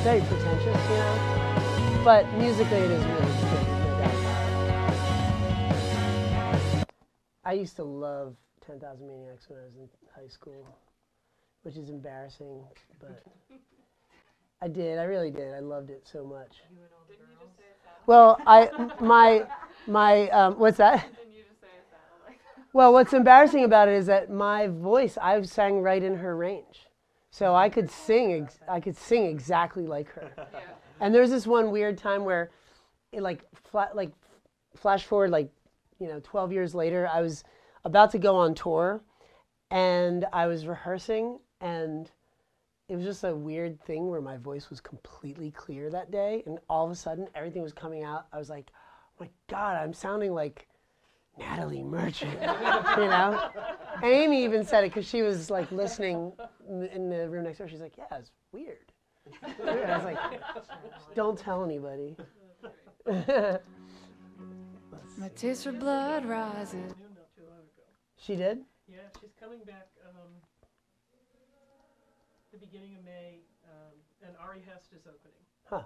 very pretentious, you know. But musically, it is really good. No doubt about it. I used to love 10,000 Maniacs when I was in high school, which is embarrassing, but I did. I really did. I loved it so much. You and all the girls? Well, what's that? Didn't you just say it sounded like that? Well, what's embarrassing about it is that my voice, I sang right in her range. So I could sing exactly like her. Yeah. And there's this one weird time where, it flash forward 12 years later, I was about to go on tour, and I was rehearsing, and it was just a weird thing where my voice was completely clear that day, and all of a sudden everything was coming out. I was like, oh my God, I'm sounding like Natalie Merchant, you know? And Amy even said it because she was like listening in the room next door. She's like, yeah, it's weird. And I was like, don't tell anybody. My taste for blood rises. She did? Yeah, she's coming back the beginning of May, and Ari Hest is opening. Huh.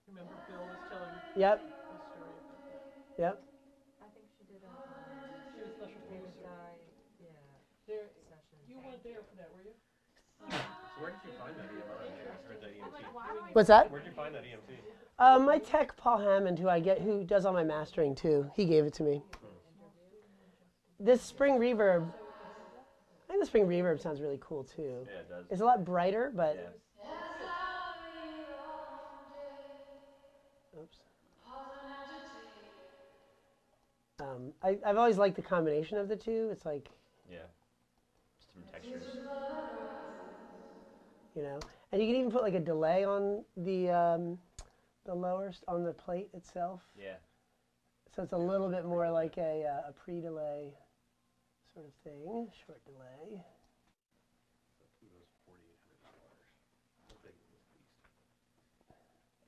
Remember Bill was telling Yep. the story about that. Yep. I think she did a She was special producer. session. You weren't there for that, were you? So where did you find that EMT? Or that EMT? What's that? Where did you find that EMT? My tech, Paul Hammond, who does all my mastering too, he gave it to me. This spring reverb, I think the spring reverb sounds really cool too. Yeah, it does. It's a lot brighter, but. Yeah. Oops. I've always liked the combination of the two. It's like. Yeah. Just some textures. You know, and you can even put like a delay on the lower on the plate itself. Yeah. So it's a little bit more like a pre-delay sort of thing, short delay.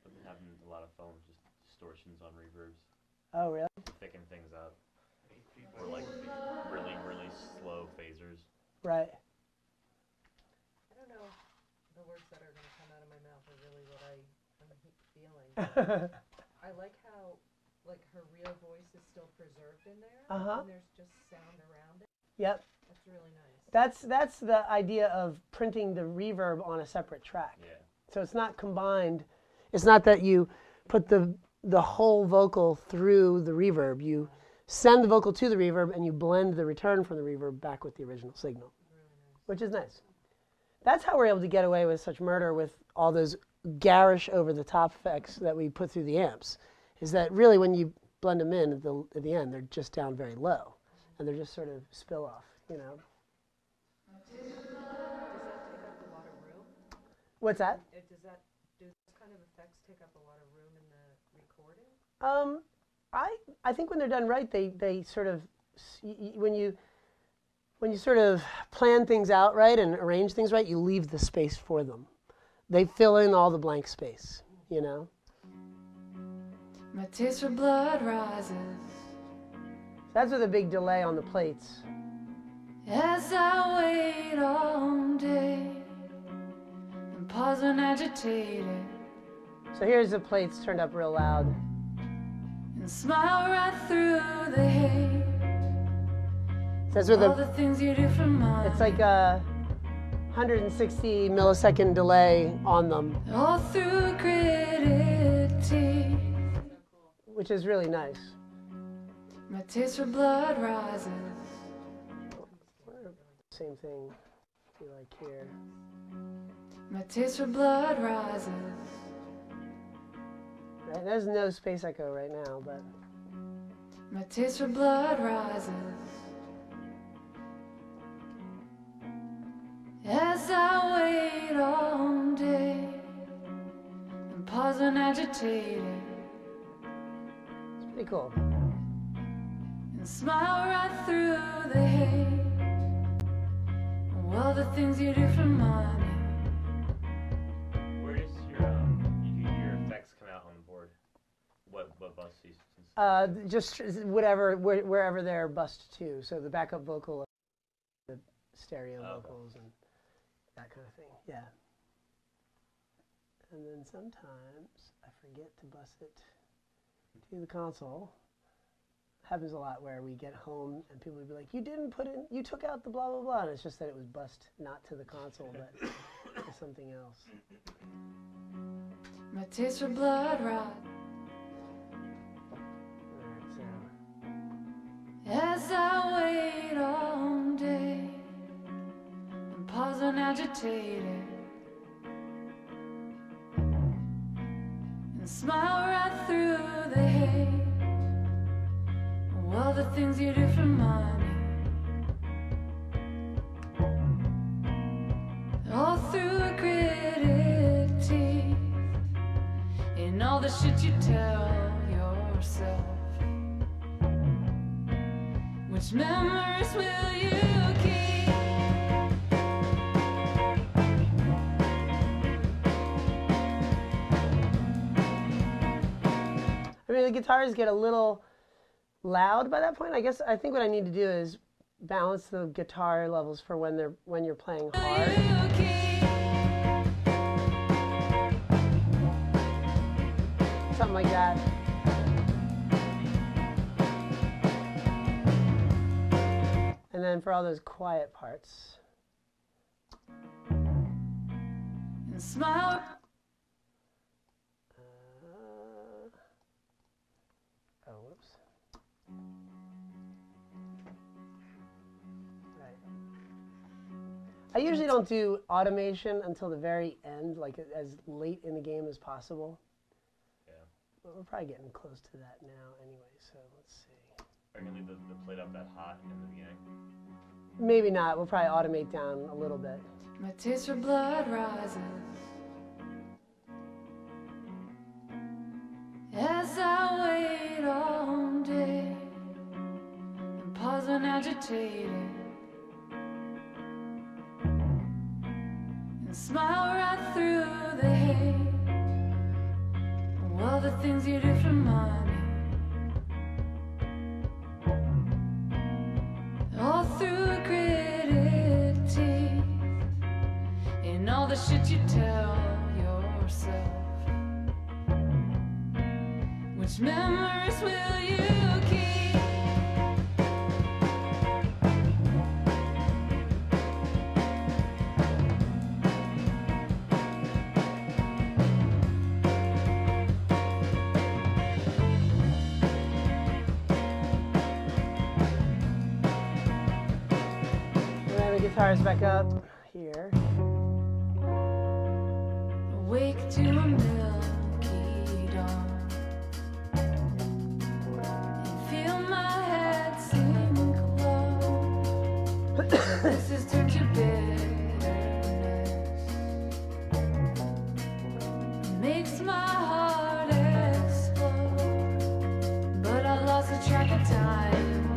I've been having a lot of fun with just distortions on reverbs. Oh, really? Thicken things up. Or like really, really slow phasers. Right. I don't know if the words that are going to come out of my mouth are really what I'm feeling. I like how her real voice is still preserved in there, and there's just sound around it. Yep. That's really nice. That's the idea of printing the reverb on a separate track. Yeah. So it's not combined. It's not that you put the whole vocal through the reverb. You send the vocal to the reverb, and you blend the return from the reverb back with the original signal, which is nice. That's how we're able to get away with such murder with all those garish over-the-top effects that we put through the amps, is that really when you blend them in at the end, they're just down very low, and they're just sort of spill off, you know. Does that take up a lot of room? What's that? Do those kind of effects take up a lot of room in the recording? I think when they're done right, they sort of, when you sort of plan things out right and arrange things right, you leave the space for them. They fill in all the blank space, you know. My taste for blood rises That's with a big delay on the plates. as I wait all day and pause when agitated So here's the plates turned up real loud. and smile right through the hate. That's with All the things you do for mine. it's like a 160 millisecond delay on them, All through gritted teeth. which is really nice. My taste for blood rises. Same thing, be like here. My taste for blood rises. Right? There's no space echo right now, but My taste for blood rises. As I wait all day and pause when agitated it's pretty cool. and smile right through the hate. All the things you do for money. Where does your effects come out on the board? What bus do you? Just wherever they're bussed to. So the backup vocal, the stereo vocals, and that kind of thing. Yeah. And then sometimes I forget to bus it to the console. Happens a lot where we get home and people would be like, you didn't put in, you took out the blah, blah, blah. And it's just that it was bussed not to the console, but to something else. My taste for blood rot as I wait all day and pause unagitated and smile right through the hate. Well, the things you do for money, all through gritted teeth, and all the shit you tell yourself. Which memories will you keep? I mean, the guitars get a little loud by that point. I guess I think what I need to do is balance the guitar levels for when you're playing hard. Something like that. And then for all those quiet parts. And smile. Oh, whoops. Right. I usually don't do automation until the very end, like as late in the game as possible. Yeah. But we're probably getting close to that now anyway, so let's see. Are you gonna leave the plate up that hot in the beginning? Maybe not. We'll probably automate down a little bit. My taste for blood rises as I wait all day and pause unagitated and smile right through the hate. Well, the things you do for money, all through gritted teeth, and all the shit you tell yourself. Which memories will you keep? And then the guitar's back up here. Awake to a milky dawn and feel my head sink low. This is turned to bitterness, makes my heart explode. But I lost the track of time.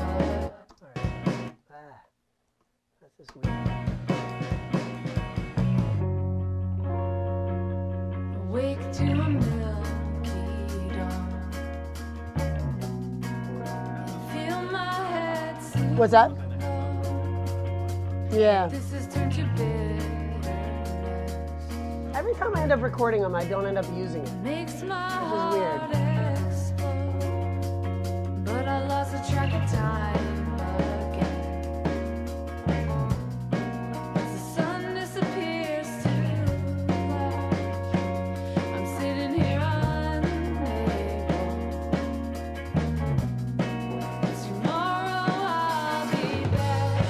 Alright. That's just weird. Awake to a milky dawn and feel my head sink What's that? low. Yeah. This is turned to bitterness, Every time I end up recording them, I don't end up using it. makes my Which is weird. heart explode. But I lost the track of time again. As the sun disappears to black, I'm sitting here unable. Tomorrow I'll be back.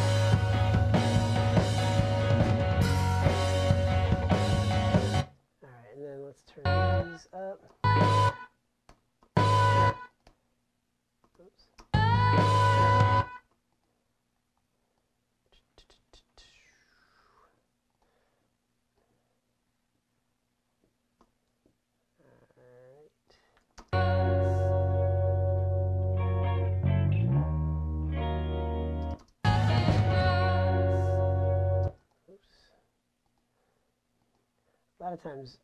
Alright, and then let's turn these up. Oops. Oops. A lot of times,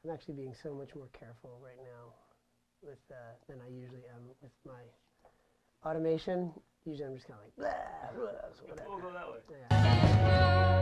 I'm actually being so much more careful right now with than I usually am with my automation. Usually I'm just kind of like, blah, blah, so We'll whatever. go that way. Yeah.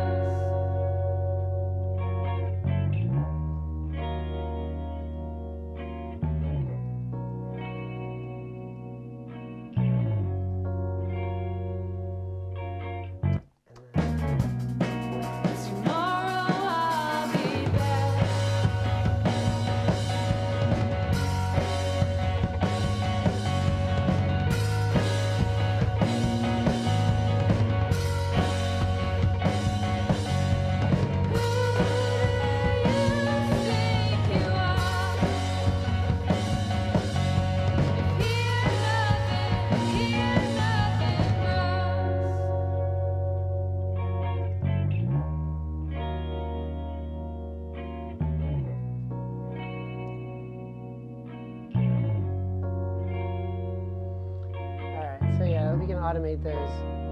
automate those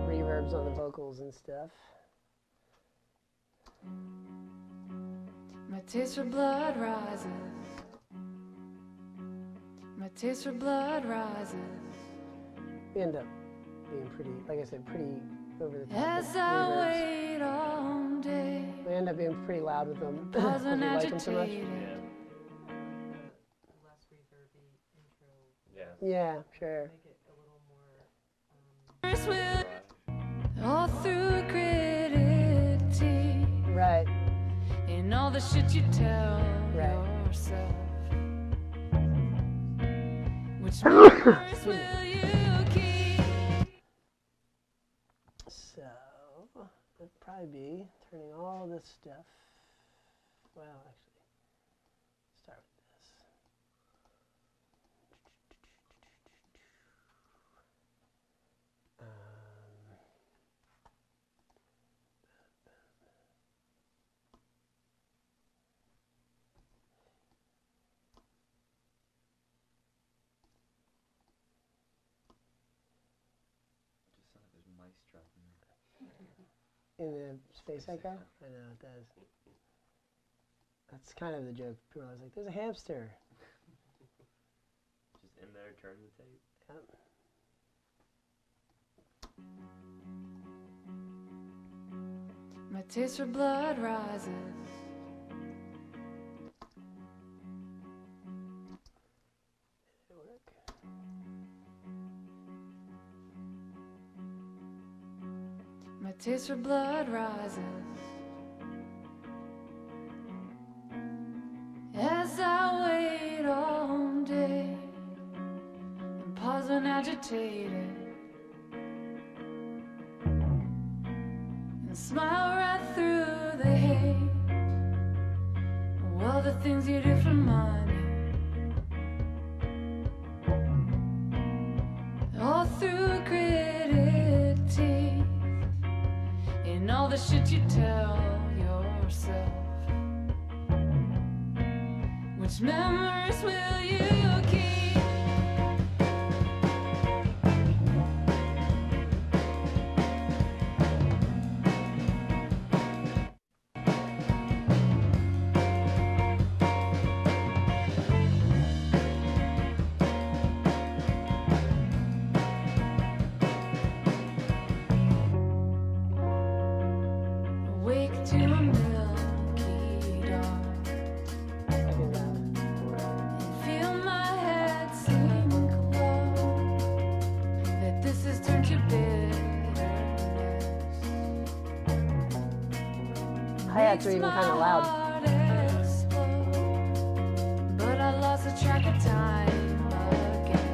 reverbs on the vocals and stuff. My taste for blood rises. My taste for blood rises. We end up being pretty, like I said, pretty over the top. As I wait all day. We end up being pretty loud with them Pause because we and like them so much. agitated. Yeah. Less reverby intro. Yeah. Yeah, sure. Make it a little more. Will all through gritted teeth. Right. In all the shit you tell Right. yourself. Which memories will you keep? So, it'd probably be turning all this stuff. Well, actually, start with this. Just sound like there's mice driving around. In the Space Echo? I know, it does. That's kind of the joke. People are always like, there's a hamster. Just in there, turn the tape. Yep. My taste for blood rises. It'll work. My taste for blood rises. As I wait all day and pause when agitated and smile right through the hate. Well, the things you do for money, all through gritted teeth, in all the shit you tell yourself. Which memories will you keep? Awake to a milky dawn. I can, Feel my head sink low. That this has turned to bitterness. hi-hats are even kind of loud. Heart explode. But I lost the track of time again.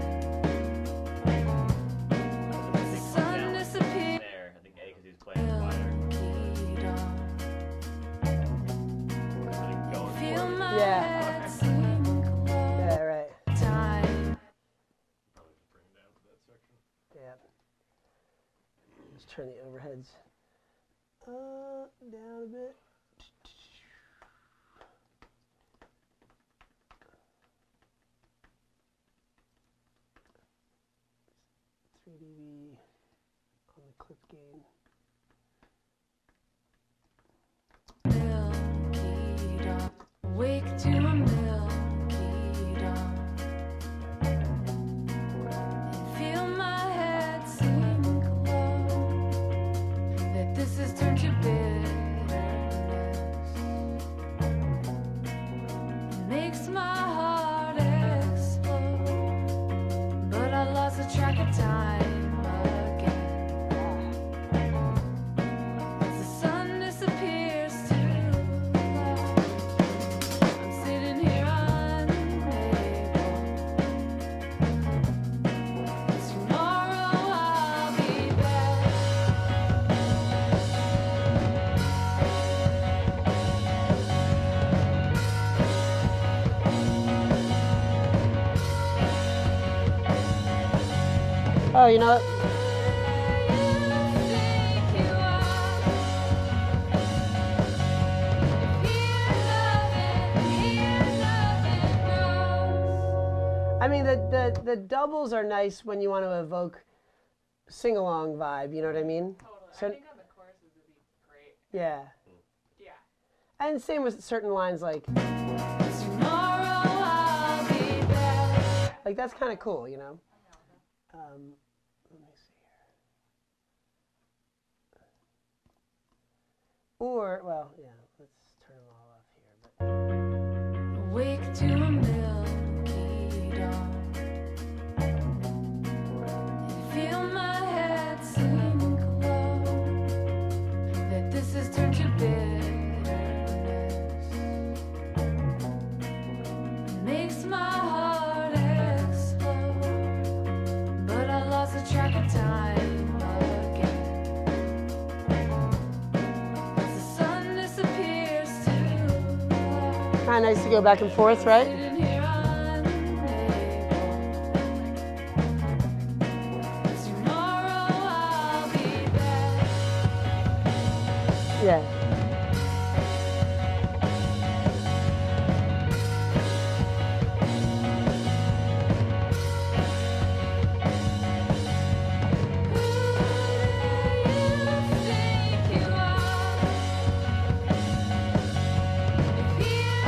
I think The one sun down disappeared. there. I think A because he was playing quieter. Milky dawn. Like going Feel for it. my Yeah. head sink low. Yeah, right. Time. Probably just bring it down to that section. Yeah. Let's turn the overheads down a bit. 3 dB on the clip gain. Milky dawn. Wake to a milky dawn. And feel my head sink low. That this has turned to bitterness. It makes my heart explode. But I lost the track of time again. As the sun disappears too loud, I'm sitting here unable. Tomorrow I'll be back. Oh, you know what? I mean, the doubles are nice when you want to evoke sing-along vibe, you know what I mean? Totally. So- I think on the choruses would be great. Yeah. Yeah. And same with certain lines like Tomorrow I'll be back. like that's kind of cool, you know. Let me see here. Or well, yeah, let's turn them all off here. But Awake to a milky dawn. And feel my head sink low. That this has turned to bitterness. Makes my heart explode. But I lost the track of time again. As the sun disappears too low. kind of nice to go back and forth, right? Sitting here unable. Tomorrow I'll be back. Yeah. Who do you think you are? Hear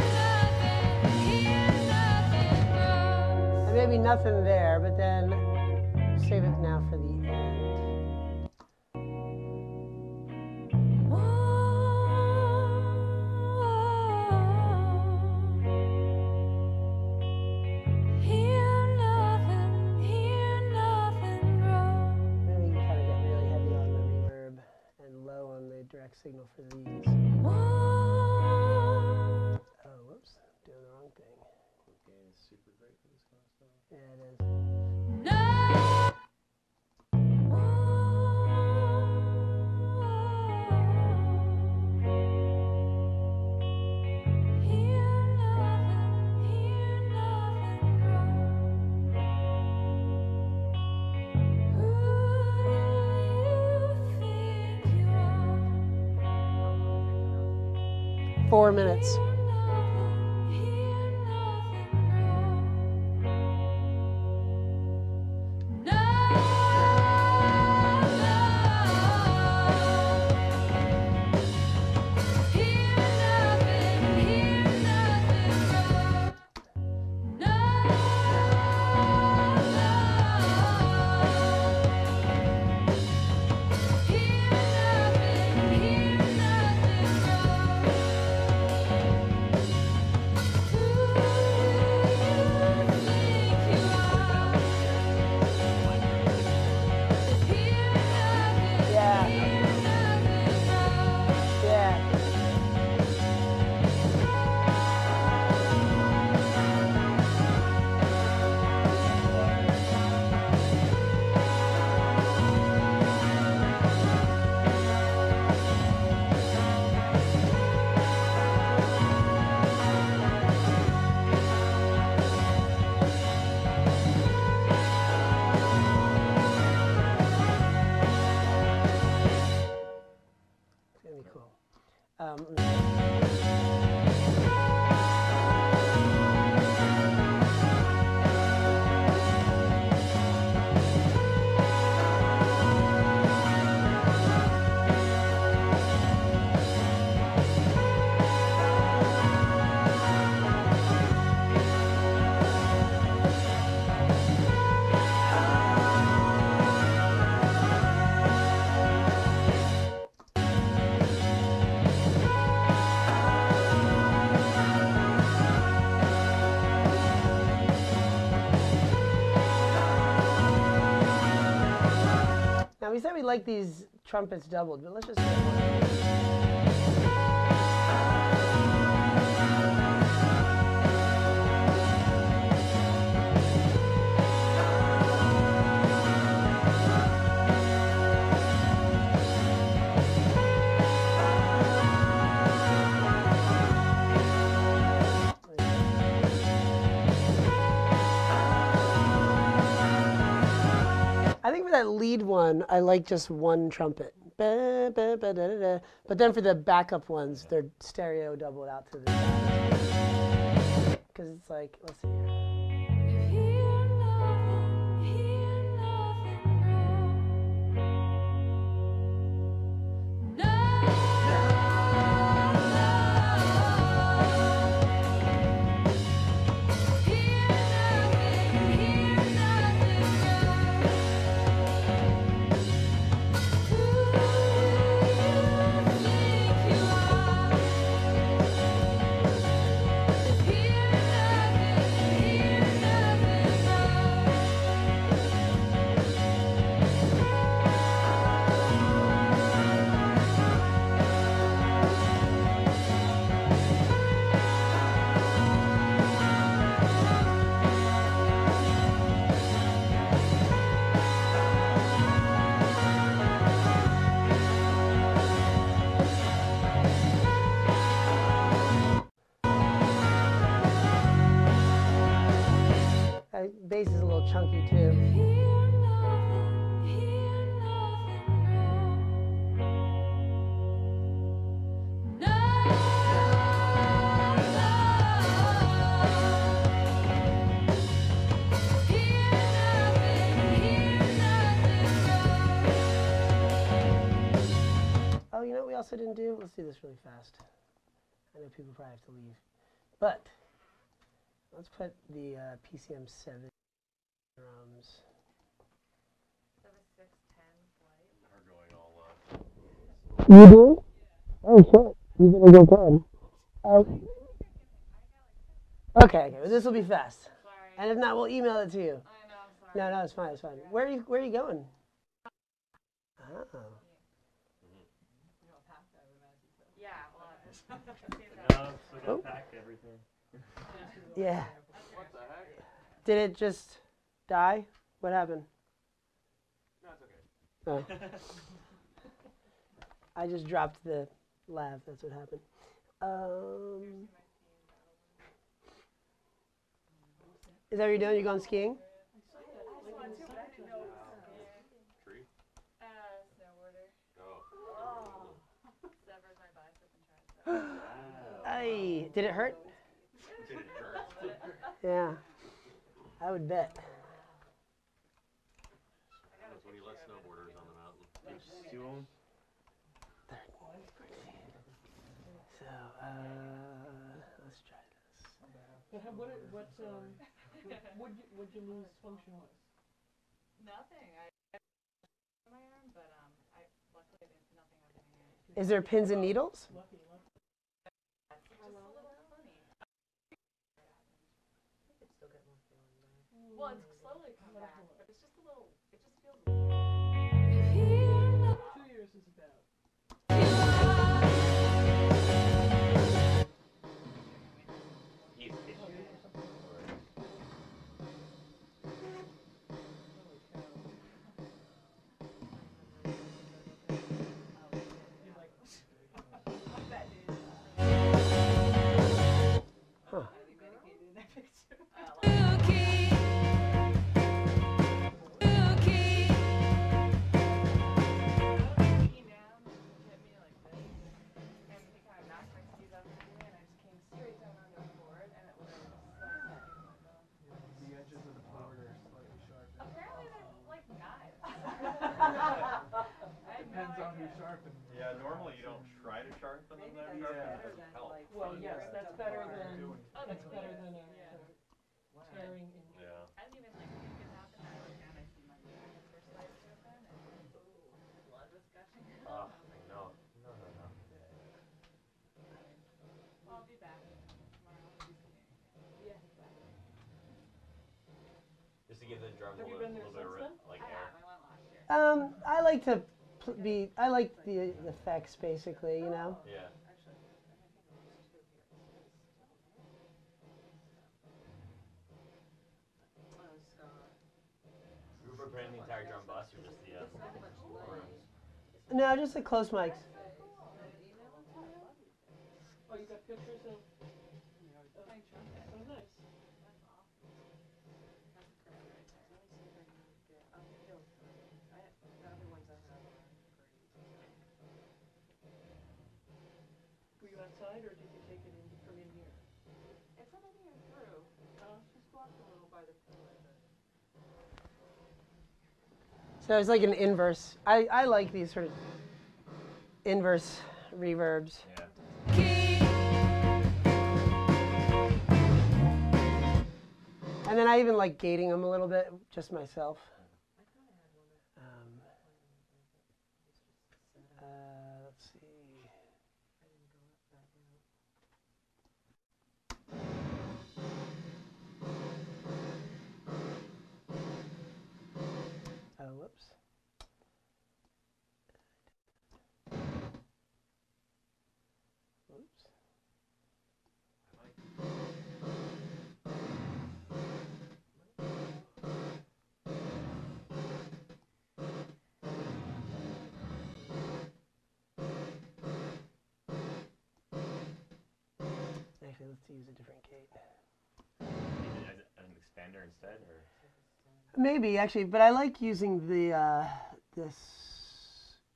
nothing grows. And maybe nothing there, but then save it now for the end. Hear nothing grow. Maybe you can kind of get really heavy on the reverb and low on the direct signal for these. Oh, whoops, doing the wrong thing. Gain is super great for this kind of stuff. Yeah, it is. No. Hear nothing grow. Who do you think you are? 4 minutes. Yeah. Yeah. It's gonna be cool. Now we said we like these trumpets doubled, but let's just. I think for that lead one, I like just one trumpet. Ba, ba, ba, da, da, da. But then for the backup ones, they're stereo doubled out to the side. Because it's like, let's see here. Hear nothing grow. bass is a little chunky too. Hear nothing grow. No, hear nothing grow. Oh, you know what we also didn't do? Let's do this really fast. I know people probably have to leave. But let's put the PCM 7 drums. 7, 6, 10 flight. Are going all You do? Oh, shit. You better go on. Okay. Well, this will be fast. Sorry. And if not, we'll email it to you. I know, I'm sorry. No, it's fine. It's fine. Where are you going? Oh. Yeah, well, No, still gotta pack everything. Yeah. What the heck? Did it just die? What happened? No, it's okay. Oh. I just dropped the lav. That's what happened. Is that what you're doing? You going skiing? Tree? snowboarder. Oh. Severed my bicep and tricep. Ay, did it hurt? Did it hurt? Yeah, I would bet. That's when you let snowboarders on the mountain. You just do them. So, let's try this. But what'd you lose function-wise? Nothing. I my arm, but I luckily nothing happened here. Is there pins and needles? Lucky. It's just a little funny. It's still getting more feeling there. Well, it's slowly come back, but it's just a little. It just feels. 2 years is about. He's itchy. Huh. Yeah, normally you don't try to sharpen them that sharp. It doesn't help. Well, yes, that's better than Oh, that's better than yeah. tearing injury. Yeah. I didn't even think it could happen. I look down, I see my brackets were sliced open, and blood was gushing out. No. Well, I'll be back tomorrow. I'll be skiing. Yeah. Just to give the drum Have you been there since then? like I air. have. I went last year. I like to I like the effects basically, you know. Yeah. Actually, I think it was 2 here. Oh, Scott. We were preparing the entire drum bus or just the It's not much light. rooms? No, just the close mics. Email it to you? Oh, you got pictures of My trumpet. oh nice. That's awesome. That's perfect. Let me see if I can get. He'll. The other ones I have are great. Were you outside or did you take it in from in here? It's not even through. Just walk a little by the pillar, but. So it's like an inverse. I like these sort of inverse reverbs. Yeah. And then I even like gating them a little bit, just myself. I thought I had one that Let's see. I didn't go up that route. Oh, whoops. Whoops. Actually, let's use a different gate. Need an Sander instead, or? Maybe actually, but I like using the this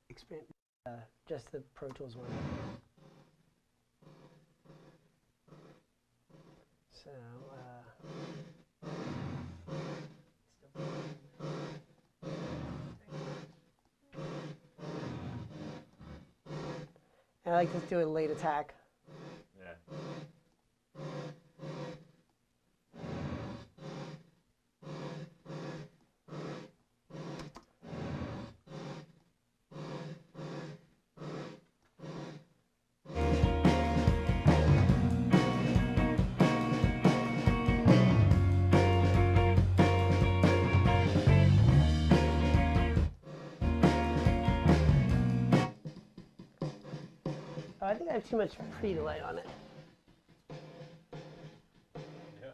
expand just the Pro Tools one. So I like to do a late attack. Yeah. Oh, I think I have too much pre-delay on it. Yeah.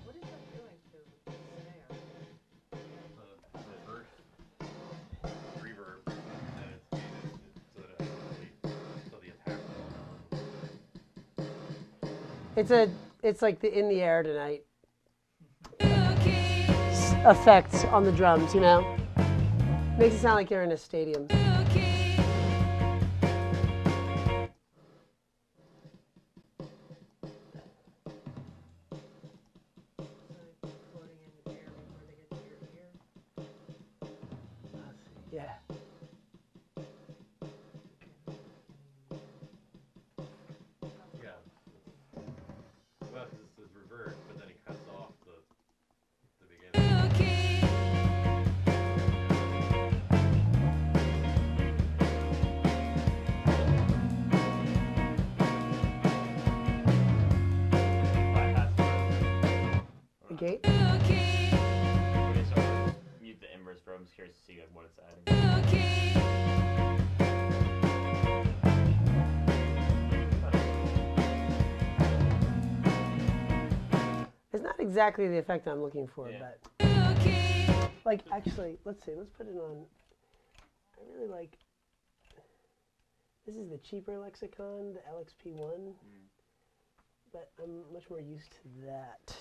What is that doing to the snare? Reverse reverb, and it's muted so that so the attack will It's like the In the Air Tonight effects on the drums, you know? Makes it sound like you're in a stadium. So floating in the air before they get to your ear. Yeah. Yeah. Well, because it's reverse, but then he cuts off the beginning. The gate? Okay, so mute the inverse verb. I'm just curious to see like what it's adding. It's not exactly the effect I'm looking for, Yeah. but like actually, let's see. Let's put it on. I really like. This is the cheaper lexicon, the LXP1, but I'm much more used to that.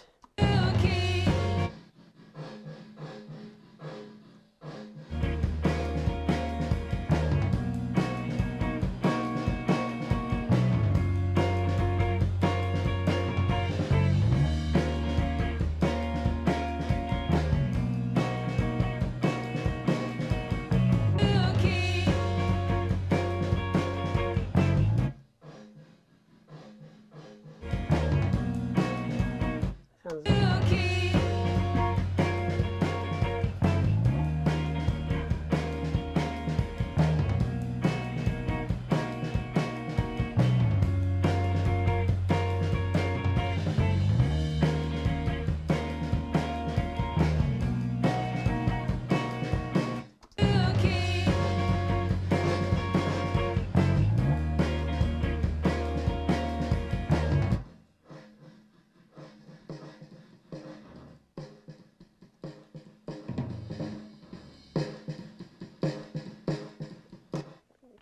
Sounds.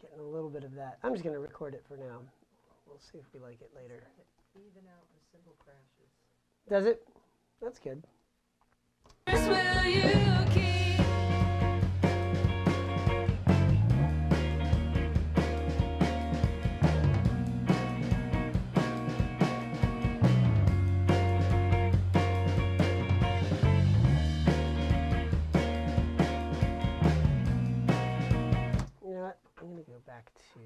Getting a little bit of that. I'm just going to record it for now. We'll see if we like it later. Even out the cymbal crashes. Does it? That's good. You know what? I'm going to go back to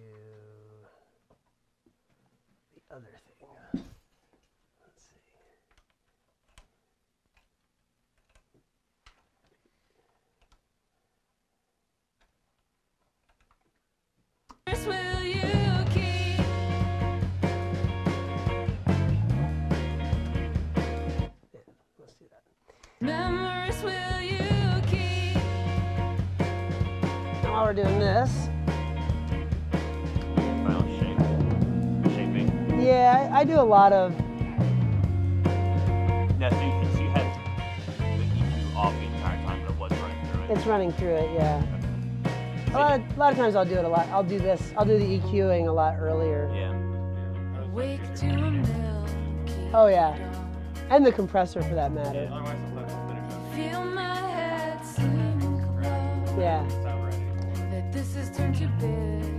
the other thing. Let's see. Yeah, let's do that. Memories will you keep? Now while we're doing this, Final shaping. yeah, I do a lot of No, so you had the EQ off the entire time, but it was running through it. It's running through it, yeah. A lot of times I'll do it a lot. I'll do the EQing a lot earlier. Yeah. Wake to a milky Oh yeah, and the compressor for that matter. Otherwise, sometimes I'll finish up. feel my head sink low. Yeah. It's not ready. That this has turned to bitterness.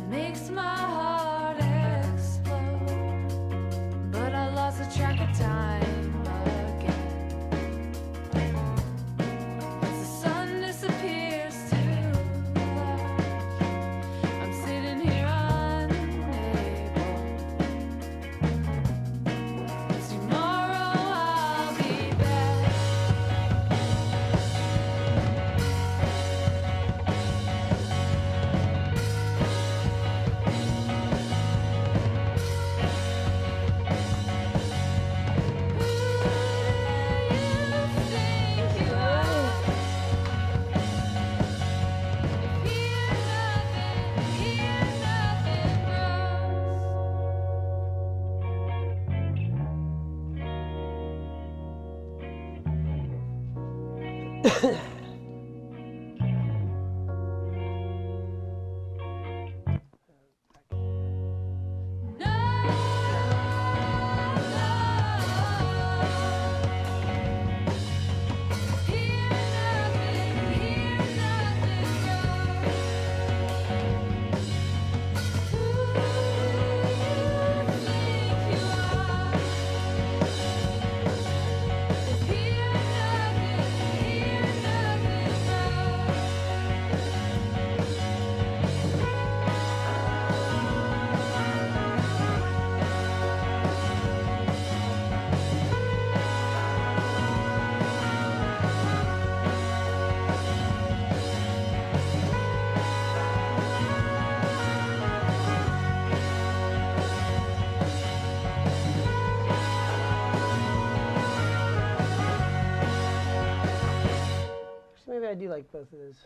Makes my heart explode. But I lost the track of time again. As the sun disappears to black, I'm sitting here unable. 'Cause tomorrow I'll be back. Maybe I do like both of those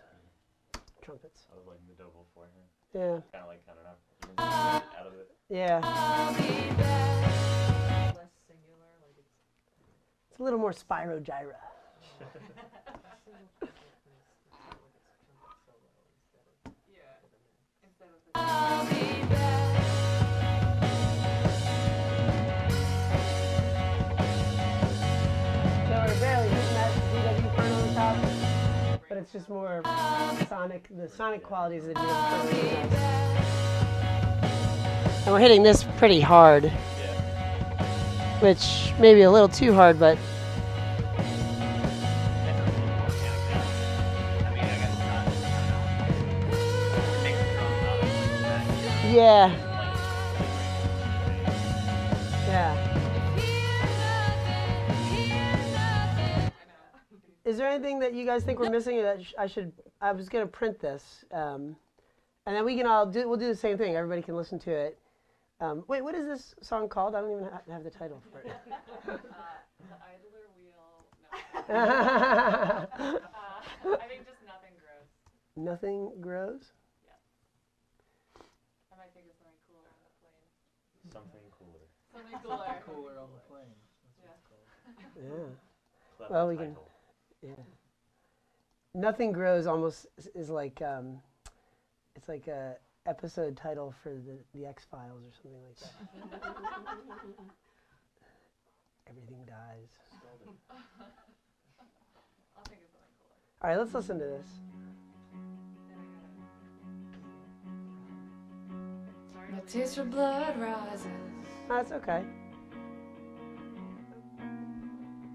trumpets. I was like the double for him. Yeah. Kind of like, I don't know, even out of it. Yeah. Less singular, like it's It's a little more Spyro Gyra. Yeah. Instead of the So we're barely hitting that DW front on the top, but it's just more sonic. The sonic qualities of the DW front are really nice. And we're hitting this pretty hard, Yeah. which may be a little too hard, but Definitely a little more organic now. I mean, I guess it's not, I don't know. It makes the drums not as like that. yeah, Like, yeah. I know. Is there anything that you guys think we're missing or that I was gonna print this, and then we'll do the same thing. Everybody can listen to it. Wait, what is this song called? I don't even have the title for it. The idler wheel. No. Nothing I think just nothing grows. grows. I might think of something cooler on the plane. something cooler. Something cooler. Cooler on the plane. That's what it's called. Yeah. Clever Well, we can- title. Yeah. Nothing grows almost is like it's like a episode title for the X-Files or something like that. Everything dies. I'll think of something cooler. All right, let's listen to this. Sorry. My taste for blood rises That's okay.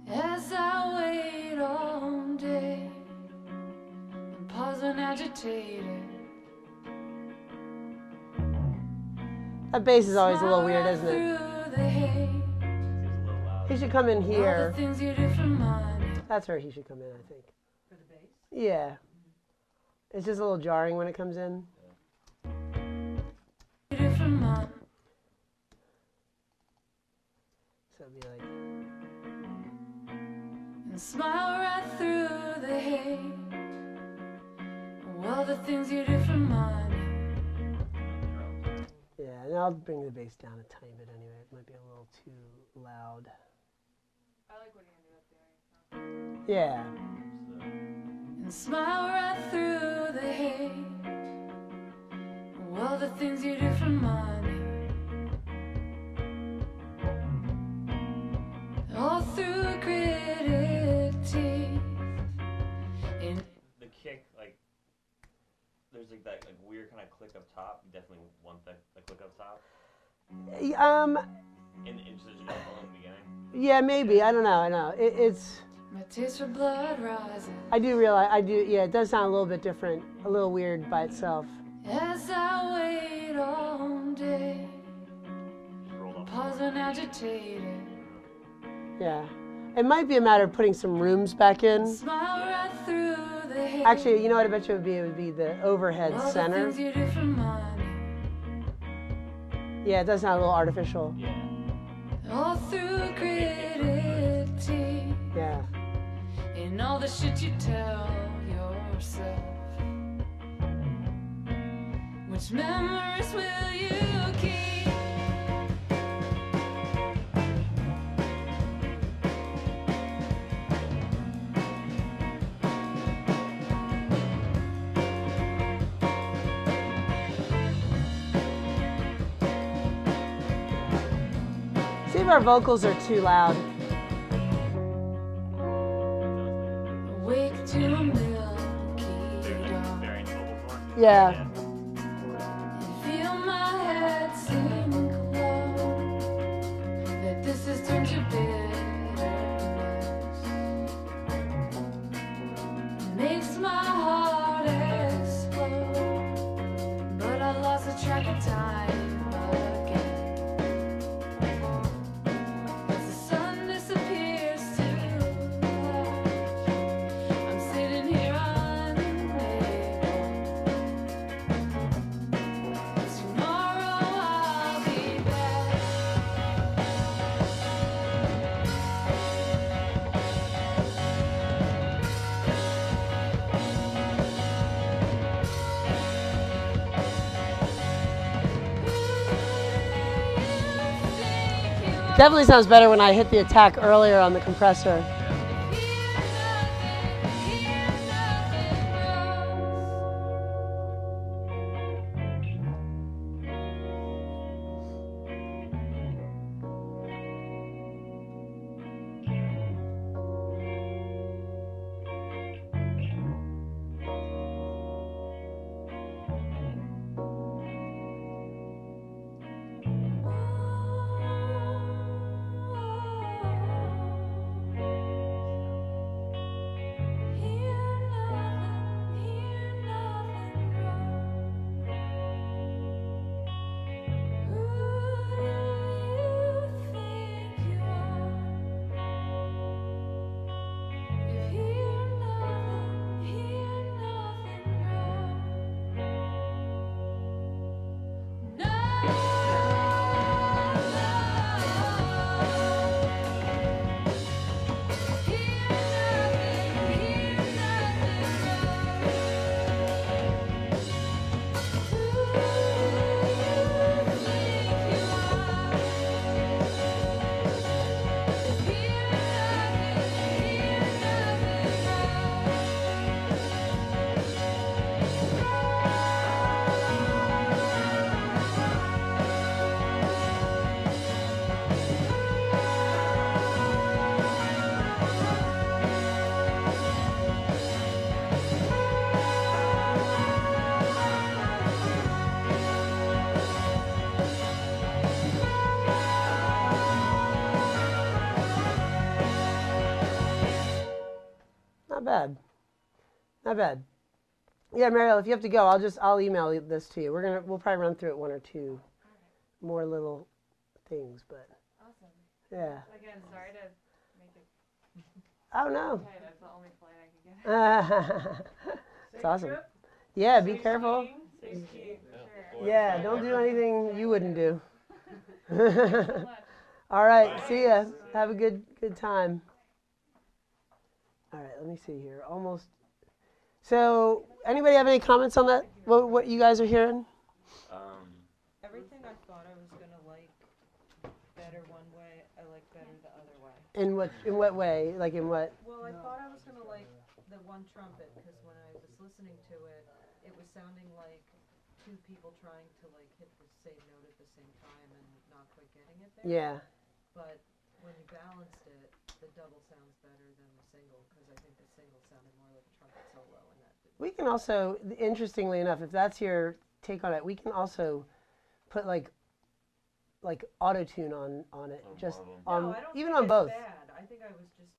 as I wait all day and pause when agitated. That bass is always a little weird, isn't it? Through the hate, Seems a little loud. He should come in all the here. things you do for money. That's where he should come in, I think. for the bass. Yeah. It's just a little jarring when it comes in. You do for money. So it'd be like, And smile right through the hate. All the things you do for money. yeah. And And I'll bring the bass down a tiny bit anyway. It might be a little too loud. I like what you ended up doing. Yeah. And smile right through the hate. All the things you do for money. All through gritted teeth. And The kick, like, there's like that like weird kind of click up top. You definitely want that click up top. In just in the beginning. Yeah, maybe. I don't know. I know. It's. my taste for blood rises. I do realize. I do. Yeah, it does sound a little bit different. A little weird by itself. As I wait all day, Roll up. pause when agitated. Yeah. It might be a matter of putting some rooms back in. Smile right through the hate. Actually, you know what I bet you it would be? It would be the overhead All the center. things you do for money. Yeah, it does sound a little artificial. Yeah. All through gritted teeth. Yeah. And all the shit you tell yourself. Which memories will you keep? See if our vocals are too loud. Awake to a milky dawn. Variant vocal form. Yeah. And feel my head sink low. That this has turned to bitterness. Makes my heart explode. But I lost the track of time again. As the sun disappears too large, I'm sitting here unable. Tomorrow I'll be back. Definitely sounds better when I hit the attack earlier on the compressor. Not bad. Not bad. Yeah, Mariel, if you have to go, I'll email this to you. We'll probably run through it one or two more little things, but Awesome. yeah. Again, sorry to make it Oh no. tight. That's the only flight I could get. It's awesome. Yeah, be careful. Safe skiing. Yeah, don't do anything you wouldn't do. So much. All right, see ya. Have a good time. All right, let me see here. Almost. So, anybody have any comments on that? What you guys are hearing? everything I thought I was gonna like better one way, I like better the other way. In what way? Like in what? Well, I thought I was gonna like the one trumpet because when I was listening to it, it was sounding like two people trying to like hit the same note at the same time and not quite getting it there. Yeah. But when you balanced it, the double sounds better than the single because I think the single sounded more like a trumpet solo and that didn't. We can also, interestingly enough, if that's your take on it, we can also put like auto-tune on it, On just one of them. on No, I don't even think on it's both. bad. I think I was just.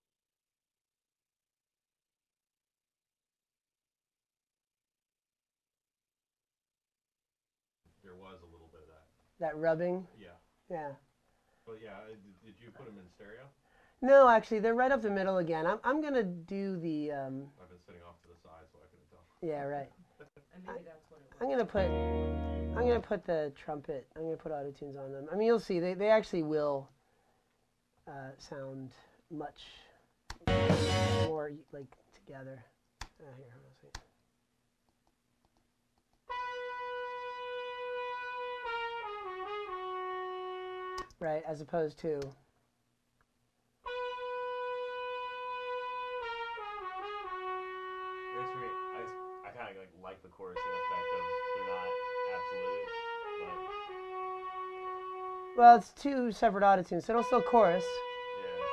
There was a little bit of that. That rubbing. Yeah. Yeah. But yeah, did you put them in stereo? No, actually, they're right up the middle again. I'm gonna do the. I've been sitting off to the side, so I couldn't tell. Yeah, right. And maybe that's what it was. I'm gonna put the trumpet. I'm gonna put auto tunes on them. I mean, you'll see. They actually will sound much more like together. Here, let's see. Right, as opposed to. I guess for me, I kind of like the chorusing effect of they're not absolute, but Well, it's two separate auto tunes, so it'll still chorus. yeah.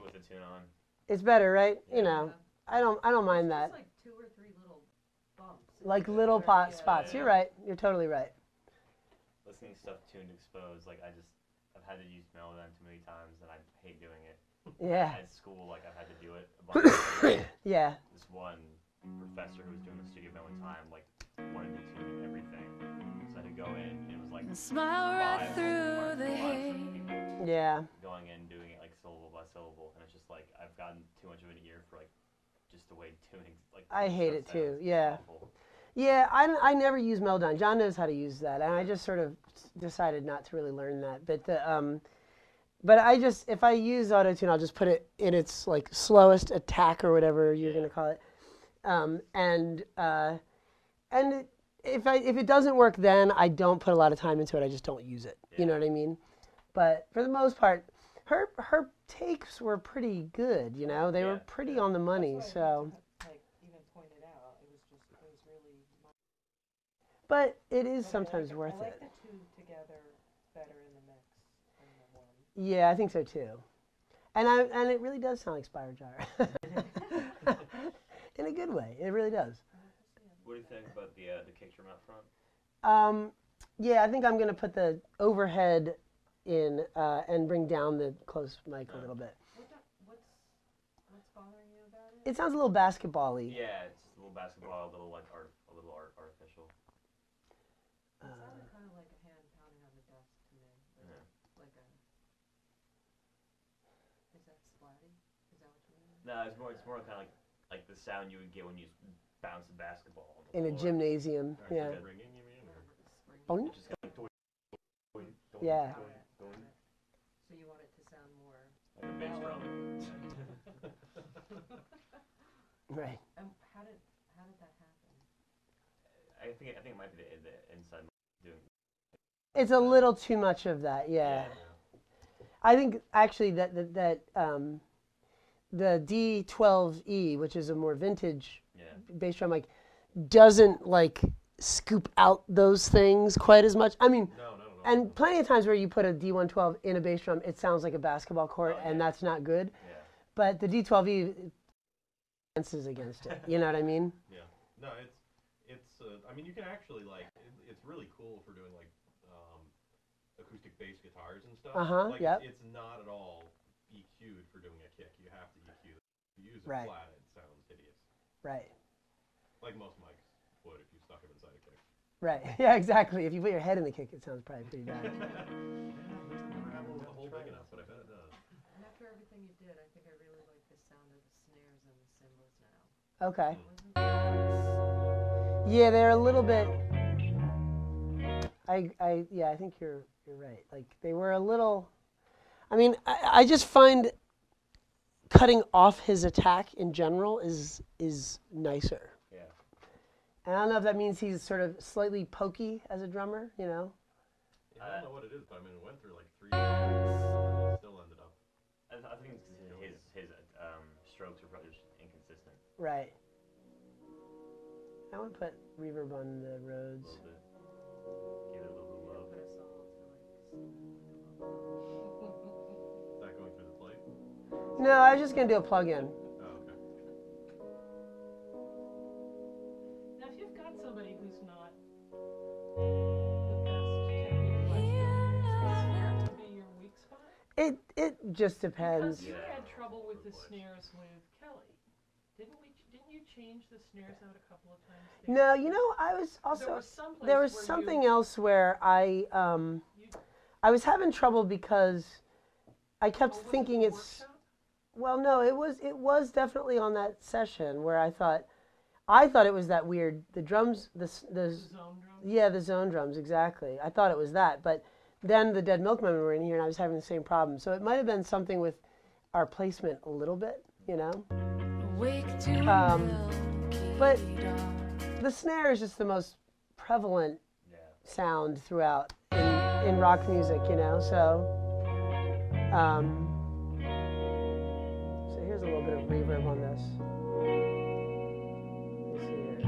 With the tune on. It's better, right? Yeah. You know, I don't mind that. It's like 2 or 3 little bumps. Like little pot Yeah. spots. Yeah. You're right. You're totally right. Listening to stuff tuned exposed, like I've had to use Melodyne too many times, and I hate doing it. Yeah. At school, like I've had to do it a bunch of times. Yeah. This one professor who was doing the studio band one time, like wanted me to tune everything, so I had to go in, and it was like And smile right 5 through parts the of hate. people Yeah. going in, doing it like syllable by syllable, and it's just like I've gotten too much of an ear for like just the way tuning. Like I hate it stuff too. sounds. It's Yeah. awful. Yeah, I never use Melodyne. John knows how to use that, and I just sort of decided not to really learn that. But I just, if I use autotune, I'll just put it in its like slowest attack or whatever you're gonna call it, and if it doesn't work, then I don't put a lot of time into it. I just don't use it. You know what I mean? But for the most part, her takes were pretty good. You know, they were pretty on the money. That's why I So. hate to, like, even point it out. It was really. But it is But sometimes I worth like it. the two together better in the mix than the one. Yeah, I think so too. And it really does sound like Spire Gyre. In a good way. It really does. What do you think about the kick drum out front? Yeah, I think I'm gonna put the overhead in and bring down the close mic a little bit. What's bothering you about it? It sounds a little basketball-y. Yeah, it's a little basketball, a little artificial. It sounded kind of like a hand pounding on the desk to me. Like a. Is that splatty? Is that what you mean? No, it's more kind of like the sound you would get when you bounce a basketball on the In a floor. gymnasium. Or Yeah. is it ringing, you mean? Or? Boing. It's just kind of Yeah. Got it. So you want it to sound more. like a bass drum. Right. How did that happen? I think it might be the inside doing. It's a little too much of that. Yeah. I think actually that the D12E, which is a more vintage bass drum, like doesn't like scoop out those things quite as much. I mean, No. and plenty of times where you put a D112 in a bass drum, it sounds like a basketball court, and that's not good. Yeah. But the D12E fences against it. You know what I mean? Yeah. No, it's. I mean, you can actually like. It's really cool for doing like acoustic bass guitars and stuff. Like, Yep. It's not at all EQ'd for doing a kick. You have to EQ. If you use it Right. flat, it sounds hideous. Right. Like most mics would if you stuck them inside a kick. Right. Yeah, exactly. If you put your head in the kick, it sounds probably pretty bad. Never happened with the hole big enough, but I bet it does. And after everything you did, I think I really like the sound of the snares and the cymbals now. Okay. Wasn't Yeah, they're a little bit. I think you're right. Like they were a little. I mean, I just find cutting off his attack in general is nicer. Yeah. And I don't know if that means he's sort of slightly pokey as a drummer, you know? Yeah, I don't know what it is, but I mean, it went through like 3 years, still ended up. I think his strokes are probably just inconsistent. Right. I want to put reverb on the A Rhodes. little bit. Give it a little bit of love. Put us all to Is that going through the plate? No, I was just going to do a plug-in. Oh, okay. Now, if you've got somebody who's not the best technique, is the snare to be your weak spot? It just depends. Because you Yeah. had trouble with the Good place. snares with Kelly. Didn't you change the snares out a couple of times? there? No, you know, I was also There was some place there was where something you, else where you I was having trouble because I kept oh, was it thinking the it's workshop? well, no, it was definitely on that session where I thought it was that weird the drums the Zone drum? yeah, the zone drums exactly. I thought it was that, but then the Dead Milkmen were in here and I was having the same problem. So it might have been something with our placement a little bit, you know. Wake to But milky dawn. the snare is just the most prevalent Yeah. sound throughout in rock music, you know. So here's a little bit of reverb on this. Let me see here.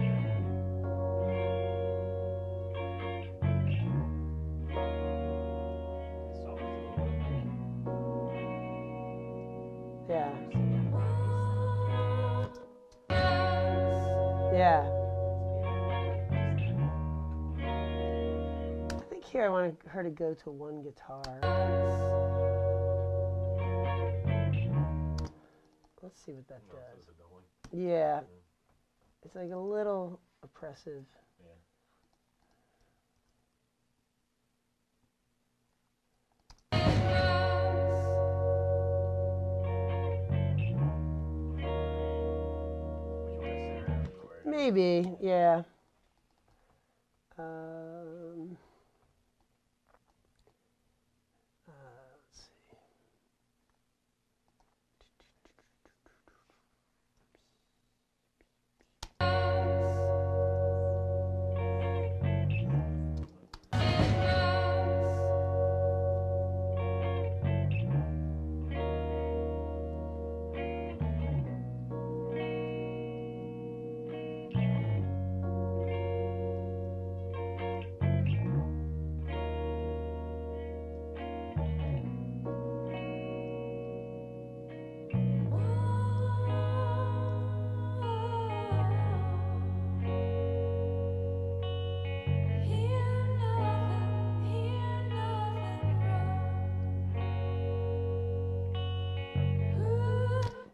Soft. Yeah. Yeah. I think here I want her to go to one guitar. Let's see what that No, so does. is it doubling? Yeah. It's like a little oppressive. Yeah. Which one is center? Or Maybe, yeah. Let's see.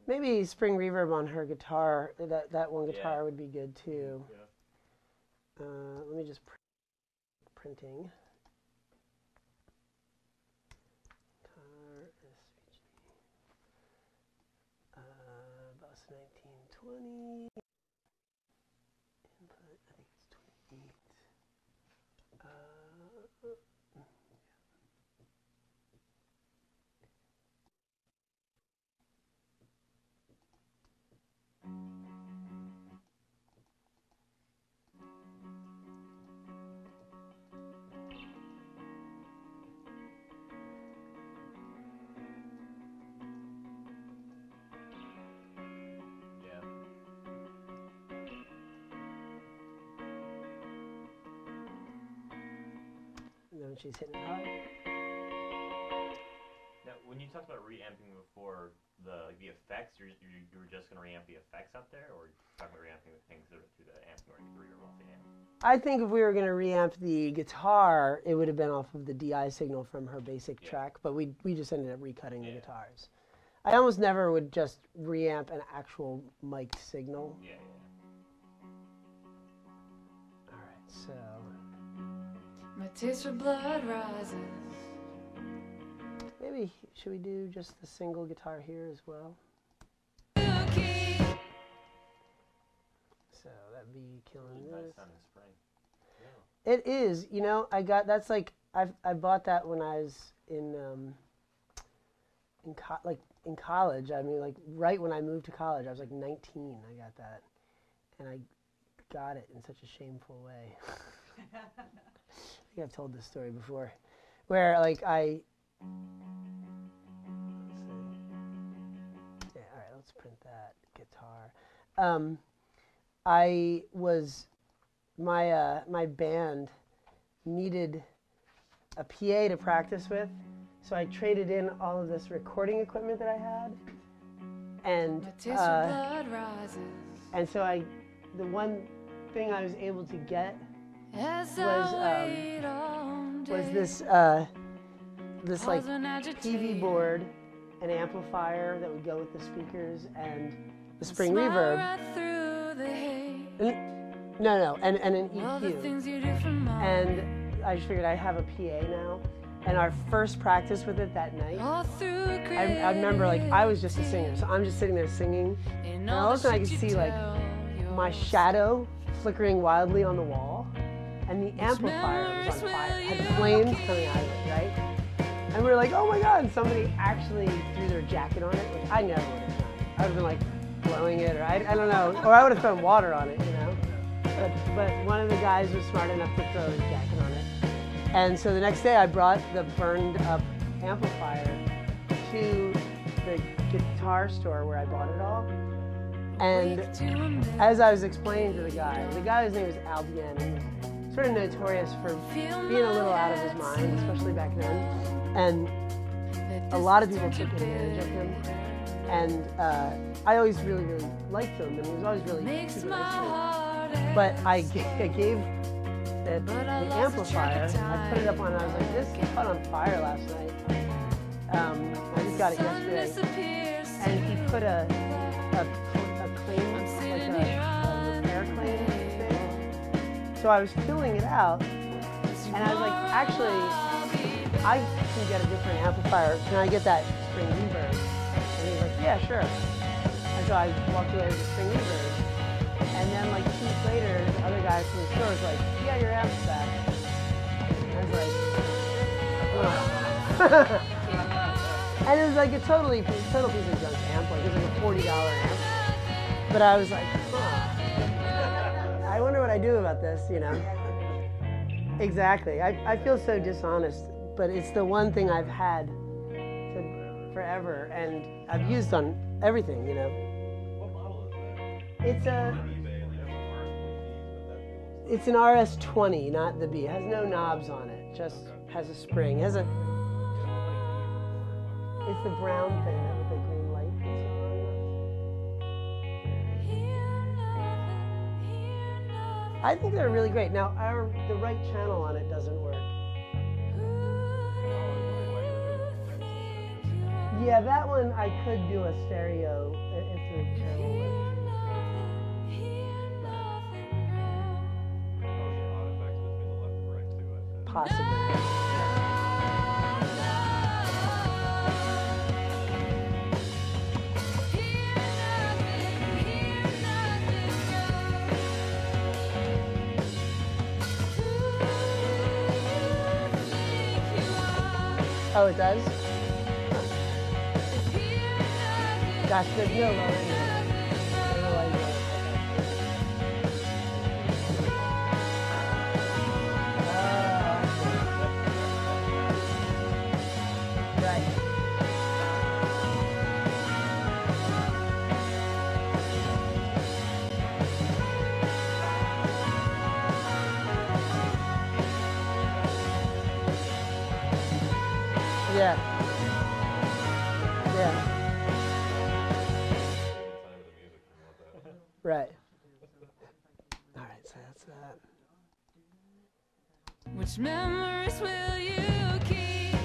Maybe spring reverb on her guitar. That one guitar Yeah. would be good too. Yeah. Let me just printing. Guitar SVG. Bus 1920. Input, I think it's 28. Yeah. And then she's hitting it hard. Now, when you talked about reamping before, the effects, you were just going to reamp the effects up there, or talking about reamping the things that are through the amp or through your off the amp? I think if we were going to reamp the guitar, it would have been off of the DI signal from her basic Yeah. track, but we just ended up recutting the Yeah. guitars. I almost never would just reamp an actual mic'd signal. Yeah, All right, so My taste for blood rises. maybe should we do just the single guitar here as well? So that'd be killing Really nice this. sounding spring. It is, you know. That's like I bought that when I was in in college. I mean, like right when I moved to college, I was like 19. I got that, and I got it in such a shameful way. I think I've told this story before, where like let's see. Yeah, all right, let's print that guitar. I was my band needed a PA to practice with, so I traded in all of this recording equipment that I had, and so the one thing I was able to get was this like PV board, an amplifier that would go with the speakers, and the spring reverb. No, and an EQ. And I just figured I have a PA now. And our first practice with it that night, I remember like I was just a singer, so I'm just sitting there singing, and all of a sudden I could see like my shadow flickering wildly on the wall, and the amplifier was on fire, it had flames coming out of it, right? And we were like, oh my God, and somebody actually threw their jacket on it, which I never would have done. I would have been like blowing it, or I don't know, or I would have thrown water on it, you know? But one of the guys was smart enough to throw his jacket on it. And so the next day I brought the burned up amplifier to the guitar store where I bought it all. And as I was explaining to the guy's name was Albion, and he was sort of notorious for being a little out of his mind, especially back then. And a lot of people took advantage of him. And I always really, really liked him, and he was always really super nice to me. But I gave the amplifier, I put it up on, I was like, this caught on fire last night. I just got it yesterday. And he put a claim, like a repair claim thing. So I was filling it out, and I was like, actually, I can get a different amplifier. Can I get that spring reverb? And he was like, yeah, sure. And so I walked away with the spring reverb. And then like 2 weeks later, the other guy from the store was like, yeah, your amp's back. And I was like, oh. And it was like a total piece of junk amp, like it was like a $40 amp. But I was like, I wonder what I do about this, you know? Exactly. I feel so dishonest, but it's the one thing I've had forever, and I've used on everything, you know? What model is that? It's It's an RS20, not the B. It has no knobs on it, just has a spring. It's the brown thing with the green light. I think they're really great. Now, the right channel on it doesn't work. Yeah, that one I could do a stereo if the channel worked. Possibly. Oh, it does? Gosh, there's no low end. Yeah. Yeah. Right. All right, so that's that. Which memories will you keep?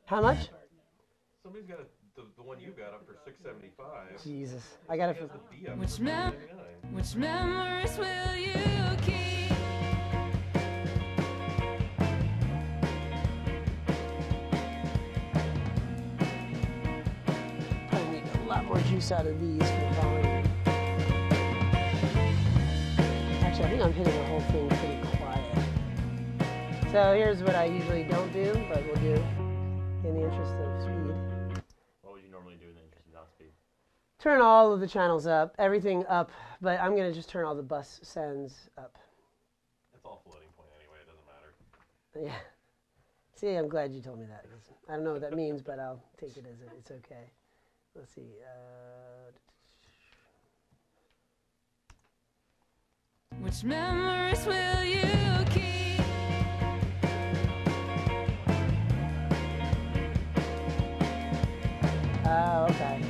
How much? Somebody's got the one you got up for $675. Jesus, I got it for. Which memories will you keep? Probably need a lot more juice out of these for volume. Actually, I think I'm hitting the whole thing pretty quiet. So here's what I usually don't do, but we'll do in the interest of speed. What would you normally do in the interest of not speed? Turn all of the channels up, everything up, but I'm going to just turn all the bus sends up. It's all floating point anyway, it doesn't matter. Yeah. See, I'm glad you told me that. 'Cause I don't know what that means, but I'll take it as it's okay. Let's see. Which memories will you keep? Oh, okay.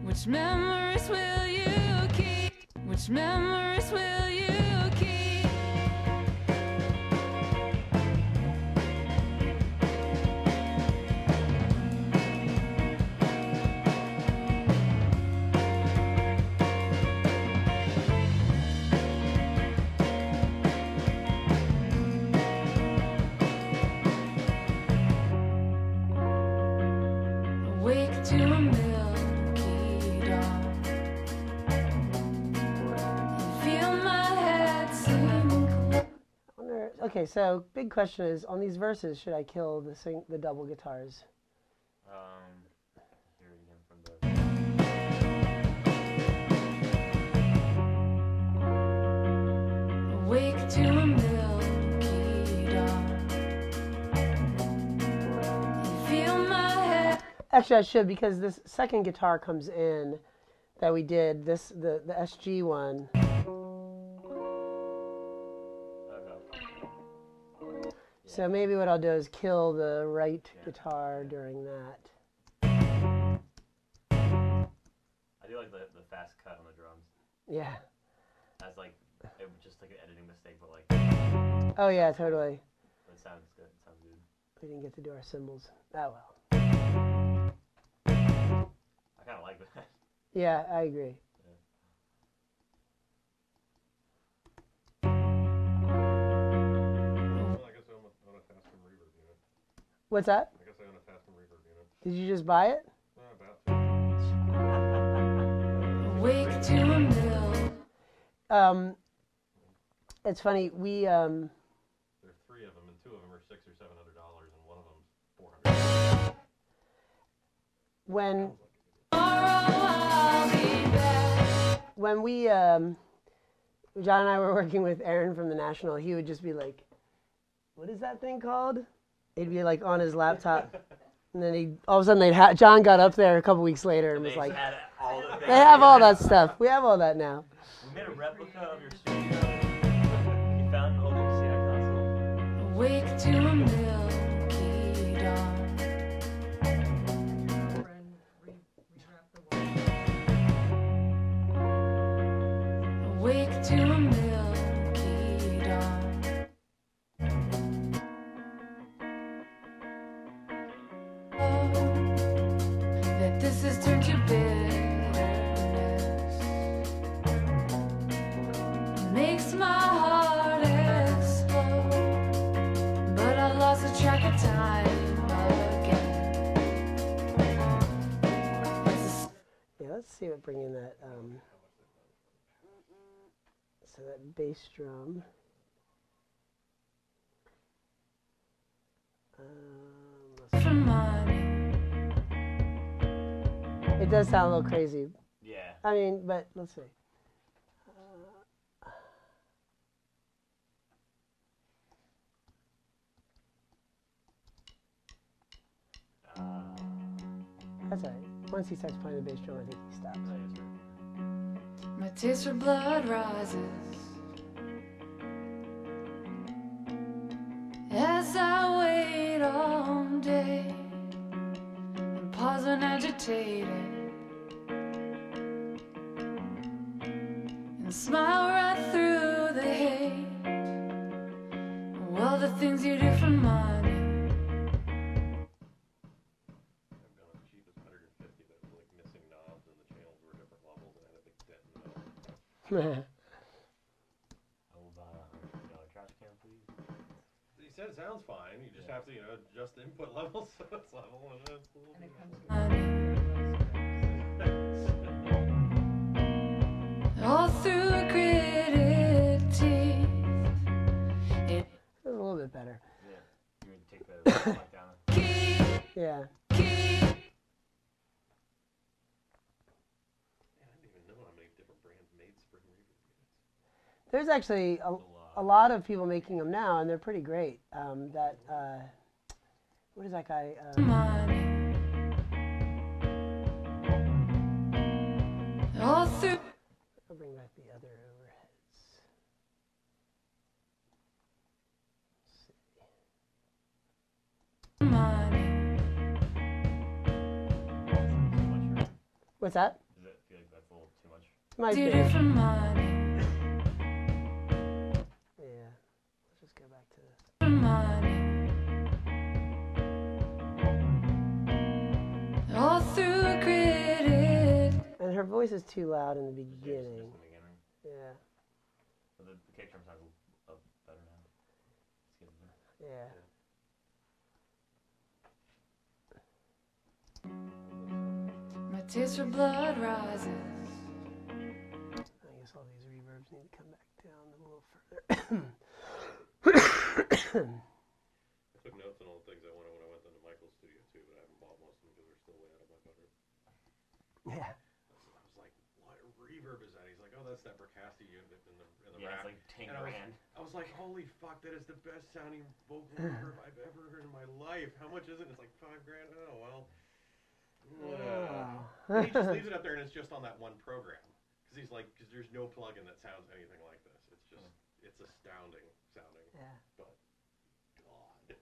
Which memories will you keep? Which memories will you keep? Awake to a milky dawn, and feel my head sink. Okay, so big question is, on these verses, should I kill the double guitars? Here again from the. Awake to a milky dawn, and feel my head. Actually, I should, because this second guitar comes in that we did, the SG one. So maybe what I'll do is kill the right guitar during that. I do like the fast cut on the drums. Yeah. That's like, it was just like an editing mistake, but like. Oh yeah, totally. But it sounds good. It sounds good. We didn't get to do our cymbals. Oh well. I kind of like that. Yeah, I agree. Well, I guess I own a Tascam reverb unit. What's that? I guess I own a Tascam reverb unit. Did you just buy it? About Awake to a mill. It's funny. We There are 3 of them, and 2 of them are $600 or $700, and one of them's $400. When we John and I were working with Aaron from the National, he would just be like, "What is that thing called?" He'd be like on his laptop, and then all of a sudden John got up there a couple weeks later and was like, "They have all that stuff. We have all that now." We made a replica of your studio. You found an old MCI console. Awake to a milky dawn. Awake to a milky dawn. Oh, that this has turned to bitterness. Makes my heart explode. But I lost the track of time again. Yeah, let's see what bringing that. So that bass drum. For money. It does sound a little crazy. Yeah. I mean, but let's see. That's all right. Once he starts playing the bass drum, I think he stops. My taste for blood rises as I wait all day and pause when agitated and smile right through the hate. Well, the things you do for money. I've gone as cheap as $150, but it was like missing knobs and the channels were different levels and I had a big dent in the middle. I will buy a $100 trash can, please. Did he said it sounds fine. You just have to, adjust the input level so it's level, and it's a little And bit it comes all through gritted teeth. A little bit better. Yeah. You would take the mic down. Yeah. I didn't even know how many different brands made spring reverb units. There's actually a lot of people making them now, and they're pretty great. What is that guy? All through. I'll bring back the other overheads. What's that? Does it feel like that's a little too much? Might be. Did it for money. Yeah. Let's just go back to this. For money. All through gritted. And her voice is too loud in the Just in beginning. the beginning. Yeah. But the kick drum sounds better now. It's getting there. Yeah. My taste for blood rises. I guess all these reverbs need to come back down a little further. I took notes on all the things I wanted when I went into Michael's studio too, but I haven't bought most of them because they're still way out of my budget. Yeah. I was like, what reverb is that? He's like, oh, that's that Bricasti unit in the Yeah, rack. it's like 10 And grand. I was like, holy fuck, that is the best sounding vocal reverb I've ever heard in my life. How much is it? It's like $5 grand. Oh, well. And he just leaves it up there and it's just on that one program. Because he's like, because there's no plugin that sounds anything like this. It's just, it's astounding sounding. Yeah. But, God.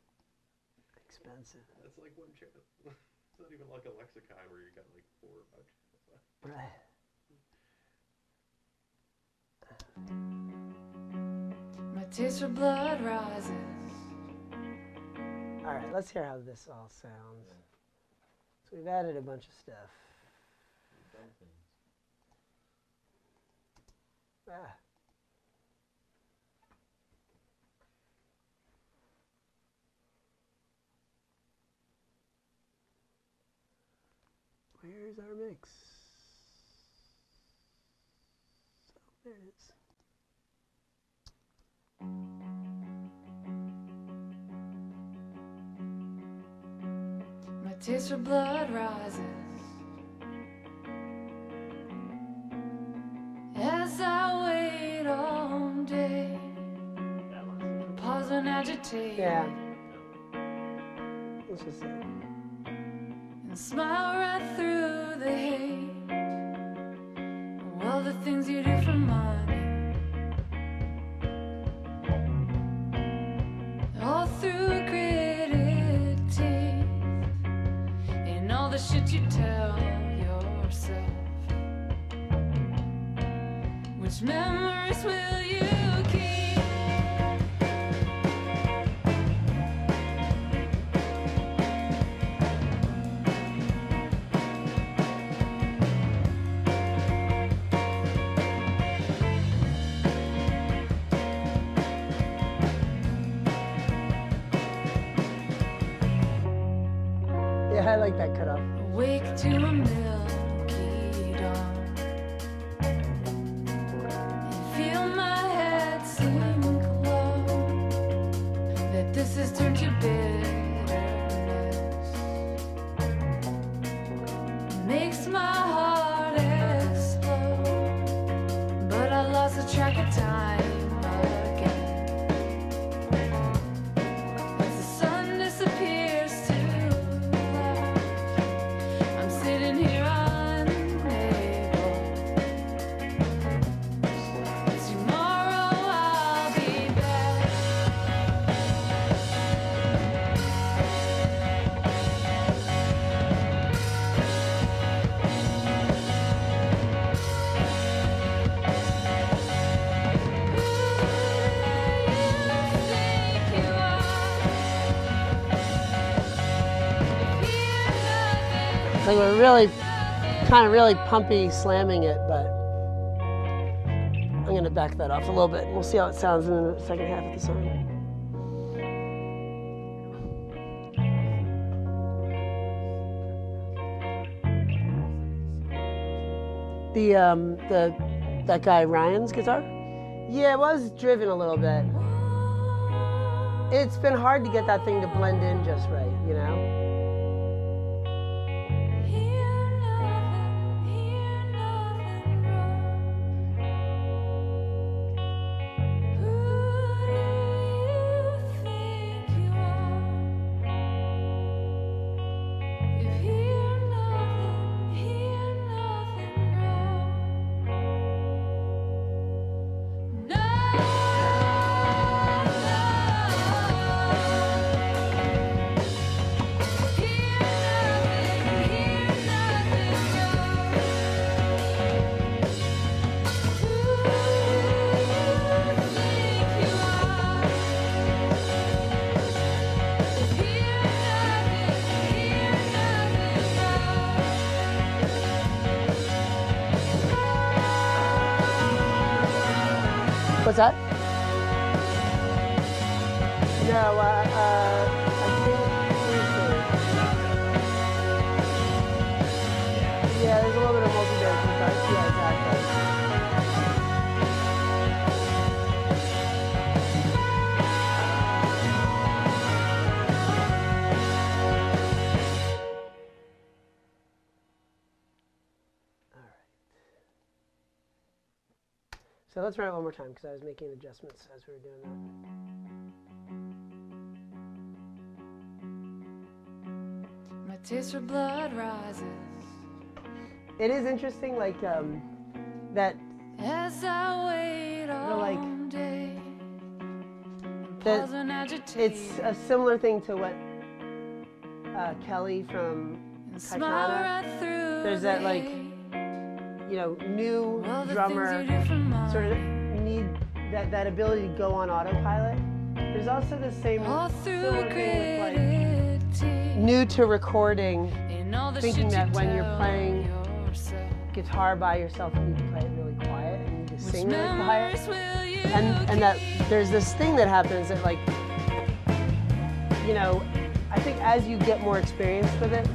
Expensive. That's like one channel. It's not even like a lexicon where you got like 4 or 5 channels. Right. My taste for blood rises. All right, let's hear how this all sounds. So we've added a bunch of stuff. Ah. Where's our mix? So there it is. My taste for blood rises. As I wait all day, pause and agitate. Yeah. Let's just say. And smile right through the hate. Well, the things you do for money. All through gritted teeth. And all the shit you tell yourself. Which memories will you keep? Yeah, I like that cutoff. Awake to a milky dawn. And feel my head sink low. That this has turned to bitterness. Makes my heart explode. But I lost the track of time again. As the sun disappears to light, I'm sitting here unable. Tomorrow I'll be back. Like we're really, kind of really pumpy slamming it, but I'm gonna back that off a little bit and we'll see how it sounds in the second half of the song. That guy Ryan's guitar? Yeah, it was driven a little bit. It's been hard to get that thing to blend in just right, you know? What's that? No, I think yeah, there's a little bit of multi-band guitars. Yeah, exactly. So let's run it one more time because I was making adjustments as we were doing that. My taste for blood rises It is interesting, like that as I wait all like, day. that it's a similar thing to what Kelly from Kaitana. There's that like, you know, new drummer sort of need that ability to go on autopilot. There's also the same similar thing with like new to recording, thinking that when you're playing guitar by yourself you need to play it really quiet and you need to sing really quiet. And that there's this thing that happens that like, you know, I think as you get more experience with it,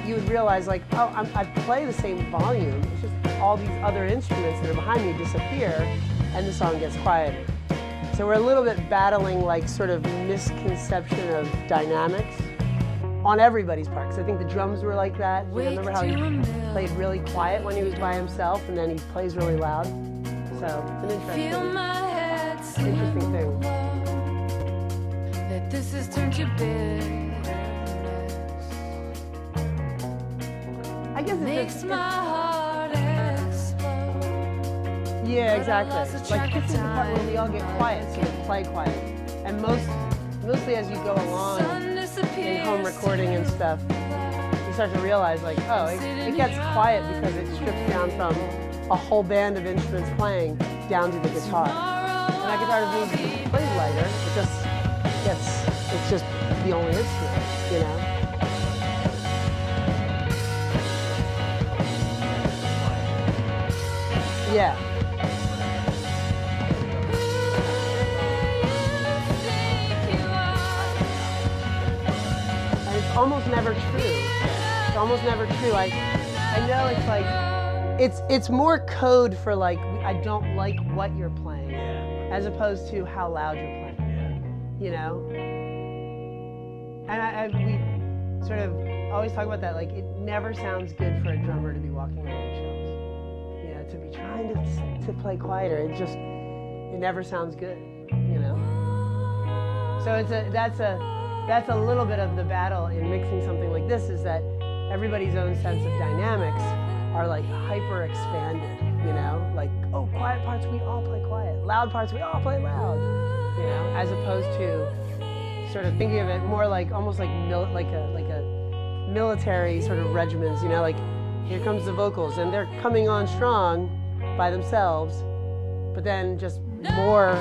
you would realize like, oh, I play the same volume. It's just all these other instruments that are behind me disappear and the song gets quieter. So we're a little bit battling like sort of misconception of dynamics on everybody's part. Because I think the drums were like that. You know, remember how he played really quiet when he was by himself and then he plays really loud? So it's an interesting thing. That this has turned to bitterness. I guess Makes my heart explode. Yeah, exactly. Like this is the part where we all get quiet, so we play quiet. And mostly as you go along in home recording and stuff, you start to realize like, oh, it gets quiet because it strips down from a whole band of instruments playing down to the guitar. And that guitar doesn't need to be played lighter. It's just the only instrument, you know. Yeah. And it's almost never true. It's almost never true. I know it's like, it's more code for like, I don't like what you're playing, as opposed to how loud you're playing, you know? And we sort of always talk about that, like it never sounds good for a drummer to be walking on eggshells. You know, to be trying to play quieter, it never sounds good, you know? So that's a little bit of the battle in mixing something like this, is that everybody's own sense of dynamics are like hyper expanded, you know? Like, oh, quiet parts, we all play quiet. Loud parts, we all play loud, you know? As opposed to sort of thinking of it more like, almost like a military sort of regiments, you know? Like, here comes the vocals, and they're coming on strong by themselves, but then just more,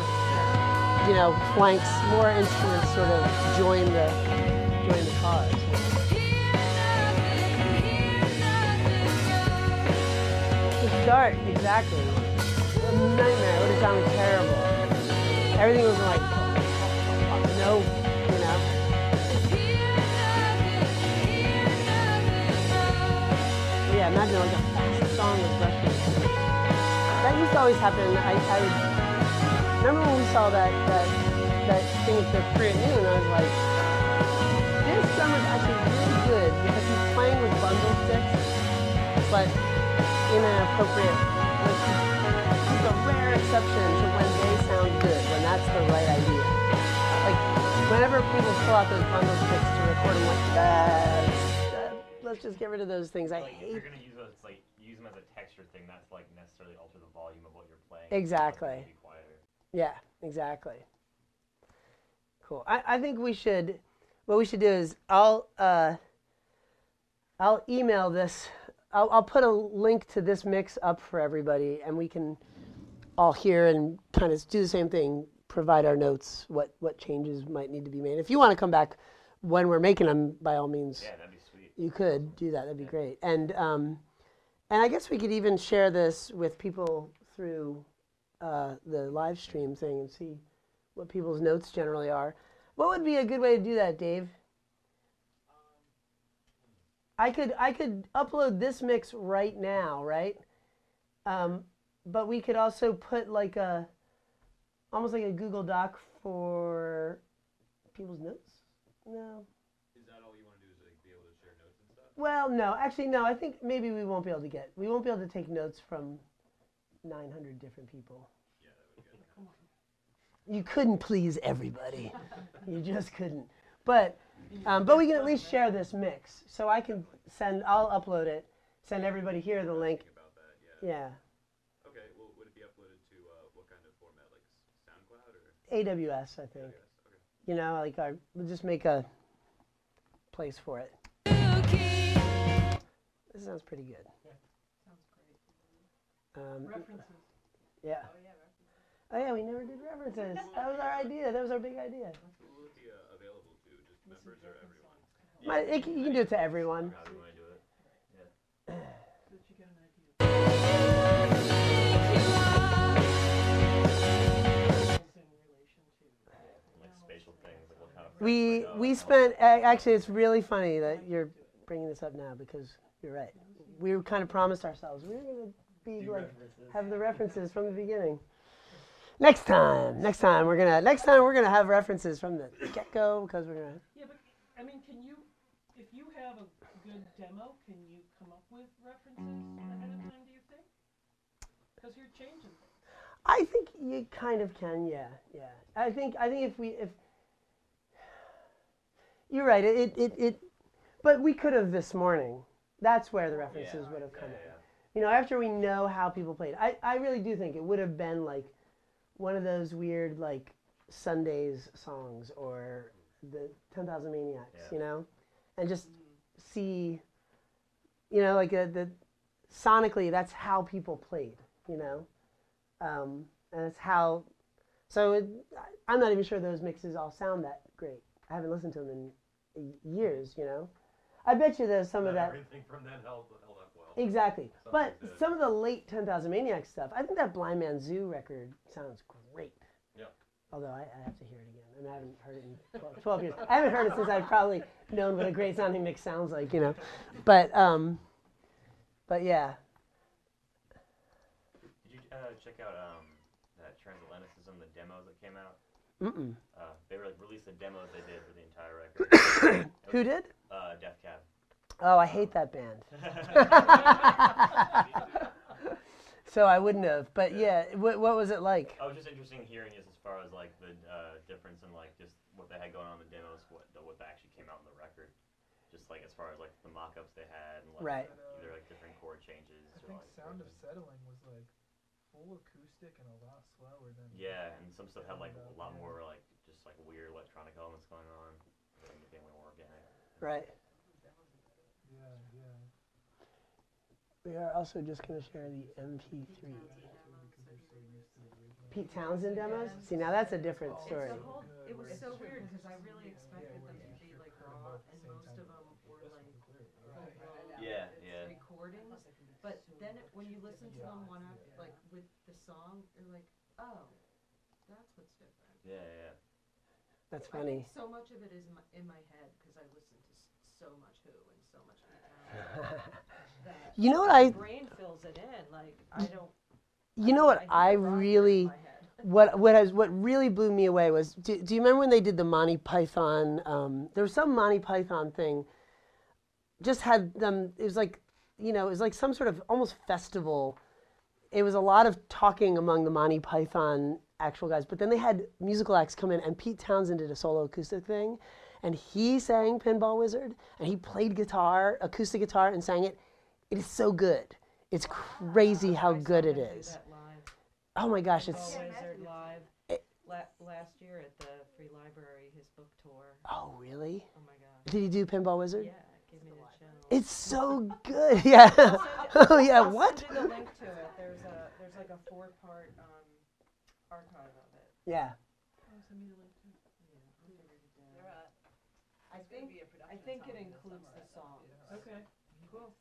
you know, flanks, more instruments sort of join the cause. To start, exactly. A nightmare. It would have sounded terrible. Everything was like, no, you know. Yeah, imagine like a fast song with Russian. used to always happen. I remember when we saw that thing at the 3 at noon. I was like, this drummer's actually really good because he's playing with bundle sticks, but in an appropriate. It's a rare exception to when they sound good, when that's the right idea. Like whenever people pull out those bundle sticks to record them, like let's just get rid of those things. I Like, if hate. you're gonna use those, like use them as a texture thing. That's like necessarily alter the volume of what you're playing. Exactly. Be quieter. Yeah, exactly. Cool. I think we should. What we should do is I'll email this. I'll put a link to this mix up for everybody, and we can all hear and kind of do the same thing. Provide our notes, what changes might need to be made. If you want to come back when we're making them, by all means. Yeah, that'd be sweet. You could do that. That'd be great. And I guess we could even share this with people through the live stream thing and see what people's notes generally are. What would be a good way to do that, Dave? I could upload this mix right now, right? But we could also put like almost like a Google Doc for people's notes. No. Is that all you want to do? Is like be able to share notes and stuff? Well, no. Actually, no. I think maybe we won't be able to take notes from 900 different people. Yeah, that would be good. Come on. You couldn't please everybody. You just couldn't. But we can at least share this mix. So I'll upload it, send everybody here the link. Thinking about that, yeah. Yeah. Okay, well, would it be uploaded to what kind of format, like SoundCloud or? AWS, I think. AWS, okay. You know, like we'll just make a place for it. This sounds pretty good. Sounds great. References. Yeah. Oh yeah, references. Oh yeah, we never did references. That was our idea. That was our big idea. Who will it be available to? Just members or everyone? You can do it to everyone. How do you want to do it? So that you get an idea. In relation to. Like spatial things, like what kind of. We spent actually. It's really funny that you're bringing this up now because you're right. We kind of promised ourselves we were going to be like have the references from the beginning. Next time we're gonna have references from the get-go because we're gonna. Yeah, but I mean, if you have a good demo, can you come up with references ahead of time? Do you think? Because you're changing things. I think you kind of can, yeah. I think if you're right, but we could have this morning. That's where the references would have come in. You know, after we know how people played. I really do think it would have been like one of those weird like Sundays songs or the 10,000 Maniacs, you know, and just see, you know, like the sonically that's how people played, you know. And it's how, so I'm not even sure those mixes all sound that great. I haven't listened to them in years, you know. I bet you there's some of that. Everything from then held up well. Exactly. But did. some of the late 10,000 Maniacs stuff, I think that Blind Man Zoo record sounds great. Yeah. Although I have to hear it again. I mean, I haven't heard it in 12 years. I haven't heard it since I've probably known what a great sounding mix sounds like, you know. But yeah. Did you check out that Transatlanticism, the demos that came out? Mm-mm. They were like released the demos they did for the entire record. Who did? Def Cab. Oh, I hate that band. So I wouldn't have. But yeah, what was it like? I was just interesting hearing just as far as like the difference in like just what they had going on in the demos, what actually came out in the record. Just like as far as like the mock-ups they had and like Right. either like different chord changes. I or think like Sound of Settling was like full acoustic and a lot slower than. yeah, and some stuff had like a lot more like just like weird electronic elements going on, and became way more organic. Right. Yeah. We are also just going to share the MP3. Pete Townsend demos? See, now that's a different story. It was so weird because I really expected them to be like raw, and most of them were like Yeah. recordings. But then when you listen to them one after, like with the song, you're like, oh, that's what's different. Yeah. That's I funny. think so much of it is in my head because I listen to so much Who and so much Pete Townsend. You know what my I... brain fills it in. Like I don't You know what I hear Roger in really, my head. what really blew me away was, do you remember when they did the Monty Python? There was some Monty Python thing. Just had them. It was like, it was like some sort of almost festival. It was a lot of talking among the Monty Python actual guys, but then they had musical acts come in, and Pete Townsend did a solo acoustic thing, and he sang Pinball Wizard, and he played guitar, acoustic guitar, and sang it. It is so good. It's crazy how I saw good it him do is. that live. Oh my gosh, Pinball it's Wizard live. It- Last year at the Free Library, his book tour. oh really? Oh my god. Did he do Pinball Wizard? Yeah, give me the chills. It's so good. Yeah. Oh yeah. I'll What? send you the link to it. There's like a 4-part archive of it. Yeah. Yeah, I'll figure it out. I think it includes the songs. Okay. Cool.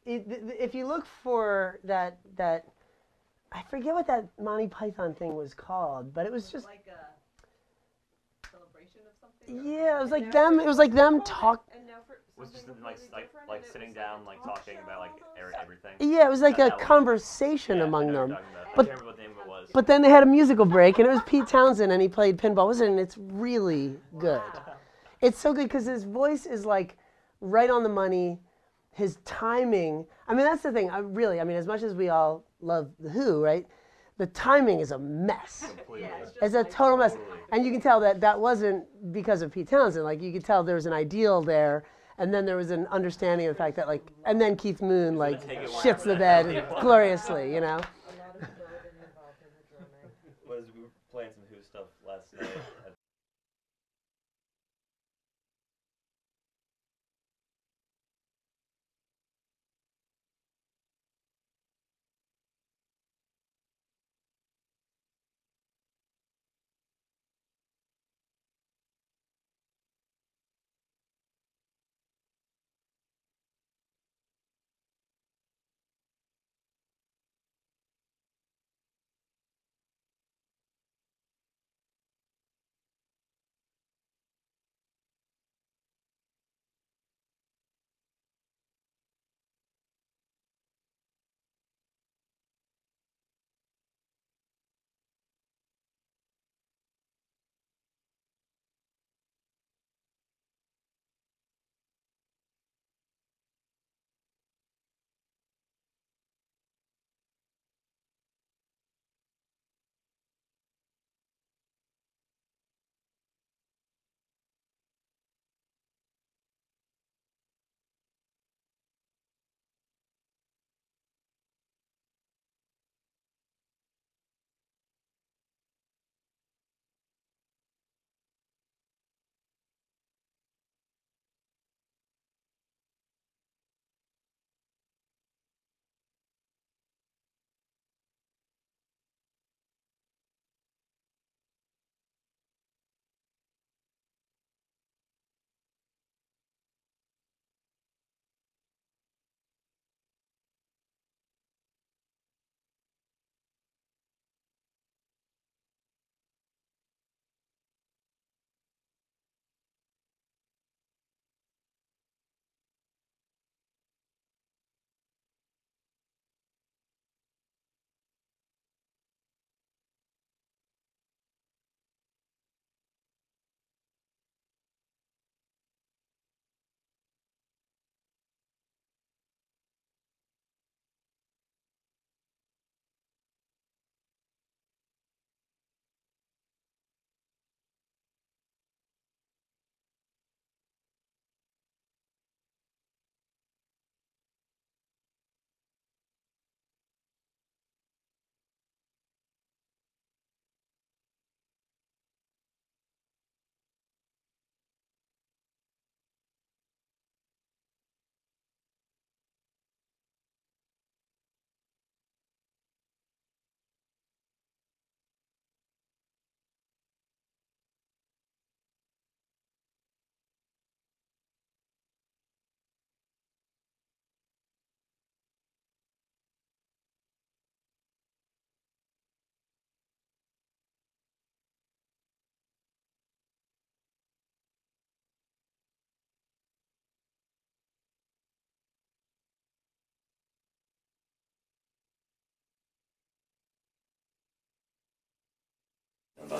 If you look for that, I forget what that Monty Python thing was called, but it was just like a celebration of something. yeah. It was like them. It was like them talk. And now for Was just something like completely different, like and it sitting was down, like talking about like everything. Yeah, it was like a That one. conversation Yeah, I among know what them. you're talking about. I But- can't remember what the name of it was. But then they had a musical break, and it was Pete Townsend, and he played Pinball Wizard, and it's really good. It's so good because his voice is like right on the money. His timing. I mean, that's the thing. I mean, as much as we all love the Who, right? The timing is a mess. Completely. It's a total mess, and you can tell that wasn't because of Pete Townsend. Like you could tell there was an ideal there, and then there was an understanding of the fact that and then Keith Moon shits the bed gloriously, a lot of bourbon involved in the drumming. We were playing some Who stuff last night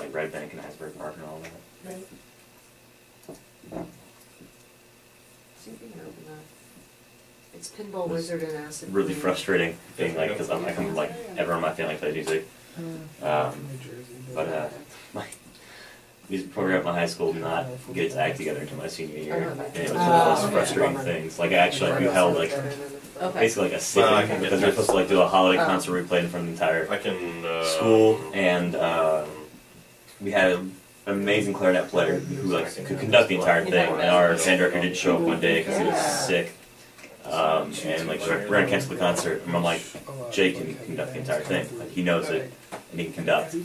like Red Bank and Asbury Park and all that. It's Pinball Wizard and Acid. Really Queen. frustrating being like, because I'm like, everyone in my family plays music. But my music program at my high school did not get its act together until my senior year. And it was one of those frustrating things. Like, actually, we held like basically like a sitting because we were supposed to like do a holiday concert where we played in front of the entire school, and we had an amazing clarinet player who like could conduct the entire thing, and our band director didn't show up one day because he was sick. And like we're gonna cancel the concert, and I'm like, Jake can conduct the entire thing. Like he knows it, and he can conduct.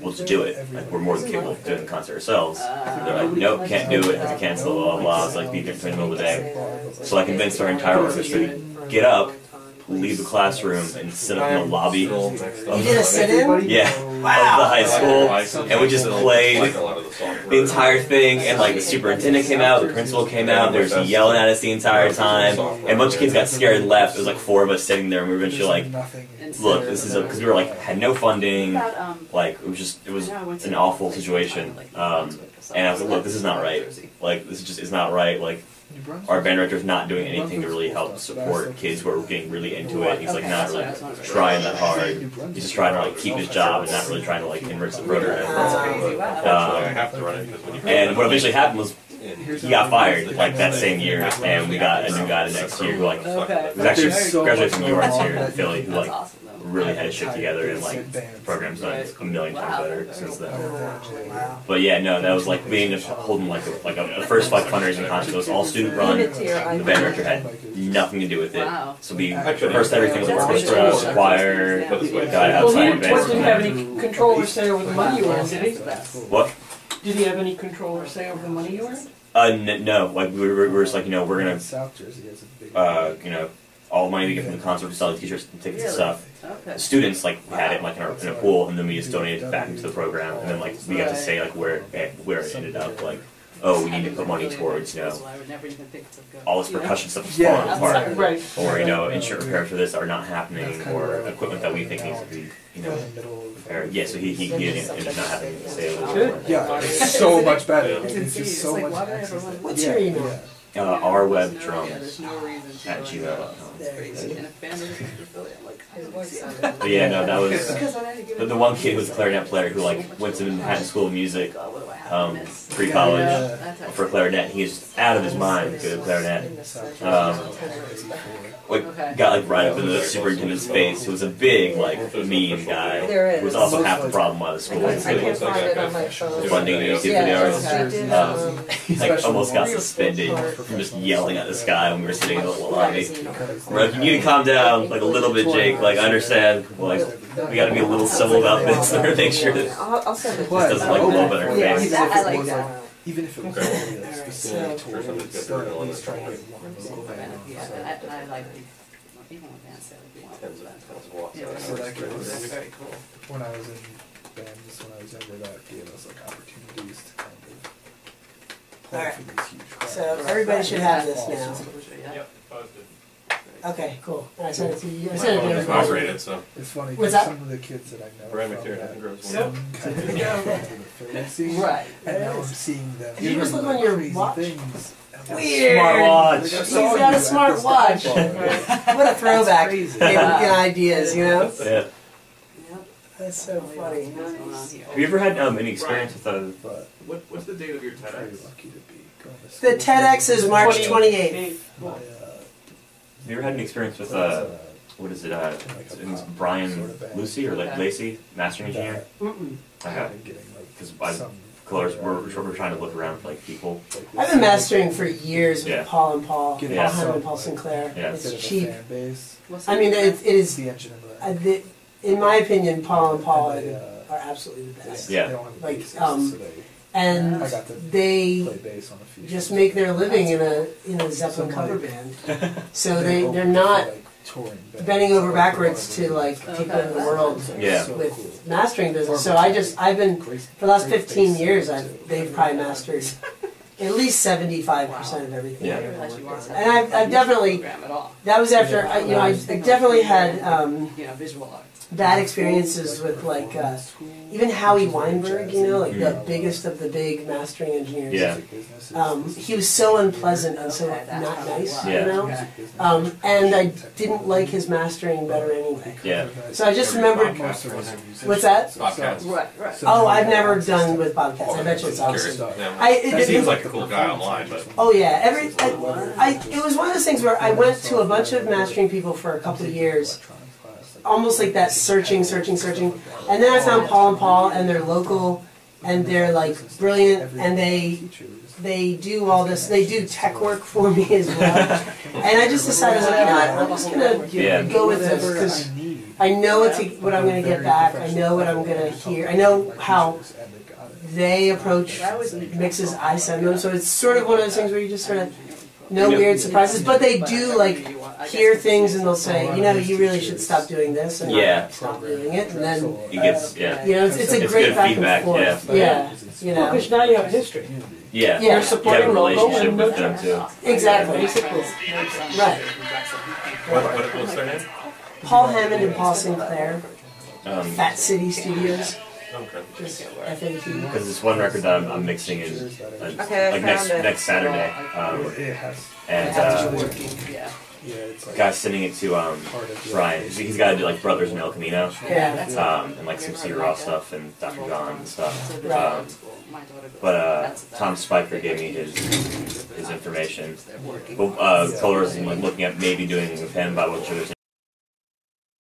We'll just do it. Like we're more than capable of doing the concert ourselves. They're like, nope, can't do it. Have to cancel. Blah blah blah. It's like be there in the middle of the day. So I convinced our entire orchestra to get up, leave the classroom, and sit up in the lobby. You did a sit-in? Yeah, of the high school, and we just played the entire thing. And like the superintendent came out, the principal came out. There was yelling at us the entire time, and a bunch of kids got scared and left. It was like 4 of us sitting there, and we were eventually like, "Look, this is because we were like had no funding, like it was an awful situation." And I was like, "Look, this is not right. Like this is not right. Like." Our band director's not doing anything to really help support kids who are getting really into it. He's like not really trying that hard. He's just trying to like keep his job and not really trying to like enrich the program. And what eventually happened was he got fired like that same year, and we got a new guy the next year who like was actually graduated from UArts here in Philly, who like really had his shit together, and like the program's done a million times better since then. But yeah, no, that was like being holding like a first like fundraising concert. It was all student run. The band director had nothing to do with it. So we rehearsed everything with the orchestra, choir, got outside Well, he events. didn't have any control or say over the money you earned, did he? What? Did he have any control or say over the money you earned? No, like we were just like, we're gonna, all the money we get from the concert, we sell the t-shirts and tickets and stuff. Students like had it like in a pool, and then we just donated it back into the program, and then like we got to say like where it ended up. Like, oh, we need to put money towards all this percussion stuff is falling apart, Right. or instrument repairs for this are not happening, or equipment that we think needs to be repaired. Yeah, so he ended up not having to say it. Yeah, it's so much better. It's just so much better. What's your email? rwebdrums@gmail.com. But yeah, no, that was the one kid who was a clarinet player who like went to Manhattan School of Music, pre-college for clarinet. He was out of his mind good at clarinet. Got like right up into the superintendent's face. He was a big like mean guy. Who was also half the problem why the school was funding the music for the arts. Like almost got suspended from just yelling at this guy when we were sitting in the lobby. We're like, you need to calm down like a little bit, Jake. Like I understand. Like we got to be a little civil about this and make sure that I'll send it. this doesn't like blow up in our face. I like that. Even if it was only a specific tool, it's still at least trying to get one local band. I like even with bands that would want to do that. So that was when I was in bands when I was younger, that gave us like opportunities to kind of play Alright. for these huge crowds. So everybody should have this now. Yep, posted. Okay, cool. I sent it to you. I sent it to It's everybody. rated, so. It's funny What's because that? some of the kids that I know Brian from McTiernan, I that think, wrote this some one. kind of into the Philly scene, Right. and now I'm seeing them Did you just doing look on your crazy watch? things. Weird. Smartwatch. He's got a smart watch. What a throwback. Crazy. They were getting ideas, you know? Yeah. That's so funny. Have you ever had any experience with But What's the date of your I'm very TEDx? lucky to be going to The school. TEDx is March 28th. My, Have you ever had any experience with what is it? It's Brian Lucy or Lacey, mastering engineer. I have, because we're trying to look around for like people. I've been mastering for years with Yeah. Paul and Paul. Getting Paul Yeah. Hammond and Paul Sinclair. Yeah. It's Bit of a cheap. fan base. I mean, it is. The engine of the. In my opinion, Paul and Paul They, are absolutely the best. Yeah. They don't have Like, bases, um, so they And I got to they play bass on a few. just make their living in a Zeppelin cover band. So they're not bending over backwards to like take over the world Yeah. with mastering business. So I've been for the last 15 years they've probably mastered at least 75% of everything Yeah. I've ever worked on. And I've definitely that was after I definitely had visual arts. bad experiences with like even Howie Weinberg, you know, like the biggest of the big mastering engineers. Yeah. He was so unpleasant and so not nice, Yeah. you know. And I didn't like his mastering better anyway. Yeah. So I just remembered. What's that? Bobcats. Right. Oh, I've never done with Bobcats. I bet you it's awesome. He seems like a cool guy online, but Oh yeah, it was one of those things where I went to a bunch of mastering people for a couple of years, almost like that searching, and then I found Paul and Paul, and they're local, and they're like brilliant, and they do all this, they do tech work for me as well, and I just decided, like, you know what, I'm just gonna go with this because I know what I'm gonna get back, I know what I'm gonna hear, I know how they approach mixes I send them, so it's sort of one of those things where you just sort of no weird surprises, but they do like hear things and they'll say, you know, you really should stop doing this and stop doing it, and then It gets, yeah. you know it's a It's great good back feedback, and forth. Yeah, you know, Because now you have history. Yeah. Yeah. You have a relationship with them too. exactly, right. what's their name? Paul Hammond and Paul Sinclair, Fat City Studios. Okay. Just FAT. Because this one record that I'm mixing is Okay, I like found it. next Saturday, and guy's sending it to Brian. He's got to do like Brothers in El Camino, Yeah. and like some C Raw stuff and Dr. John and stuff. Right. But Tom Spiker gave me his information. But Color is like looking at maybe doing with him, but I wasn't sure there's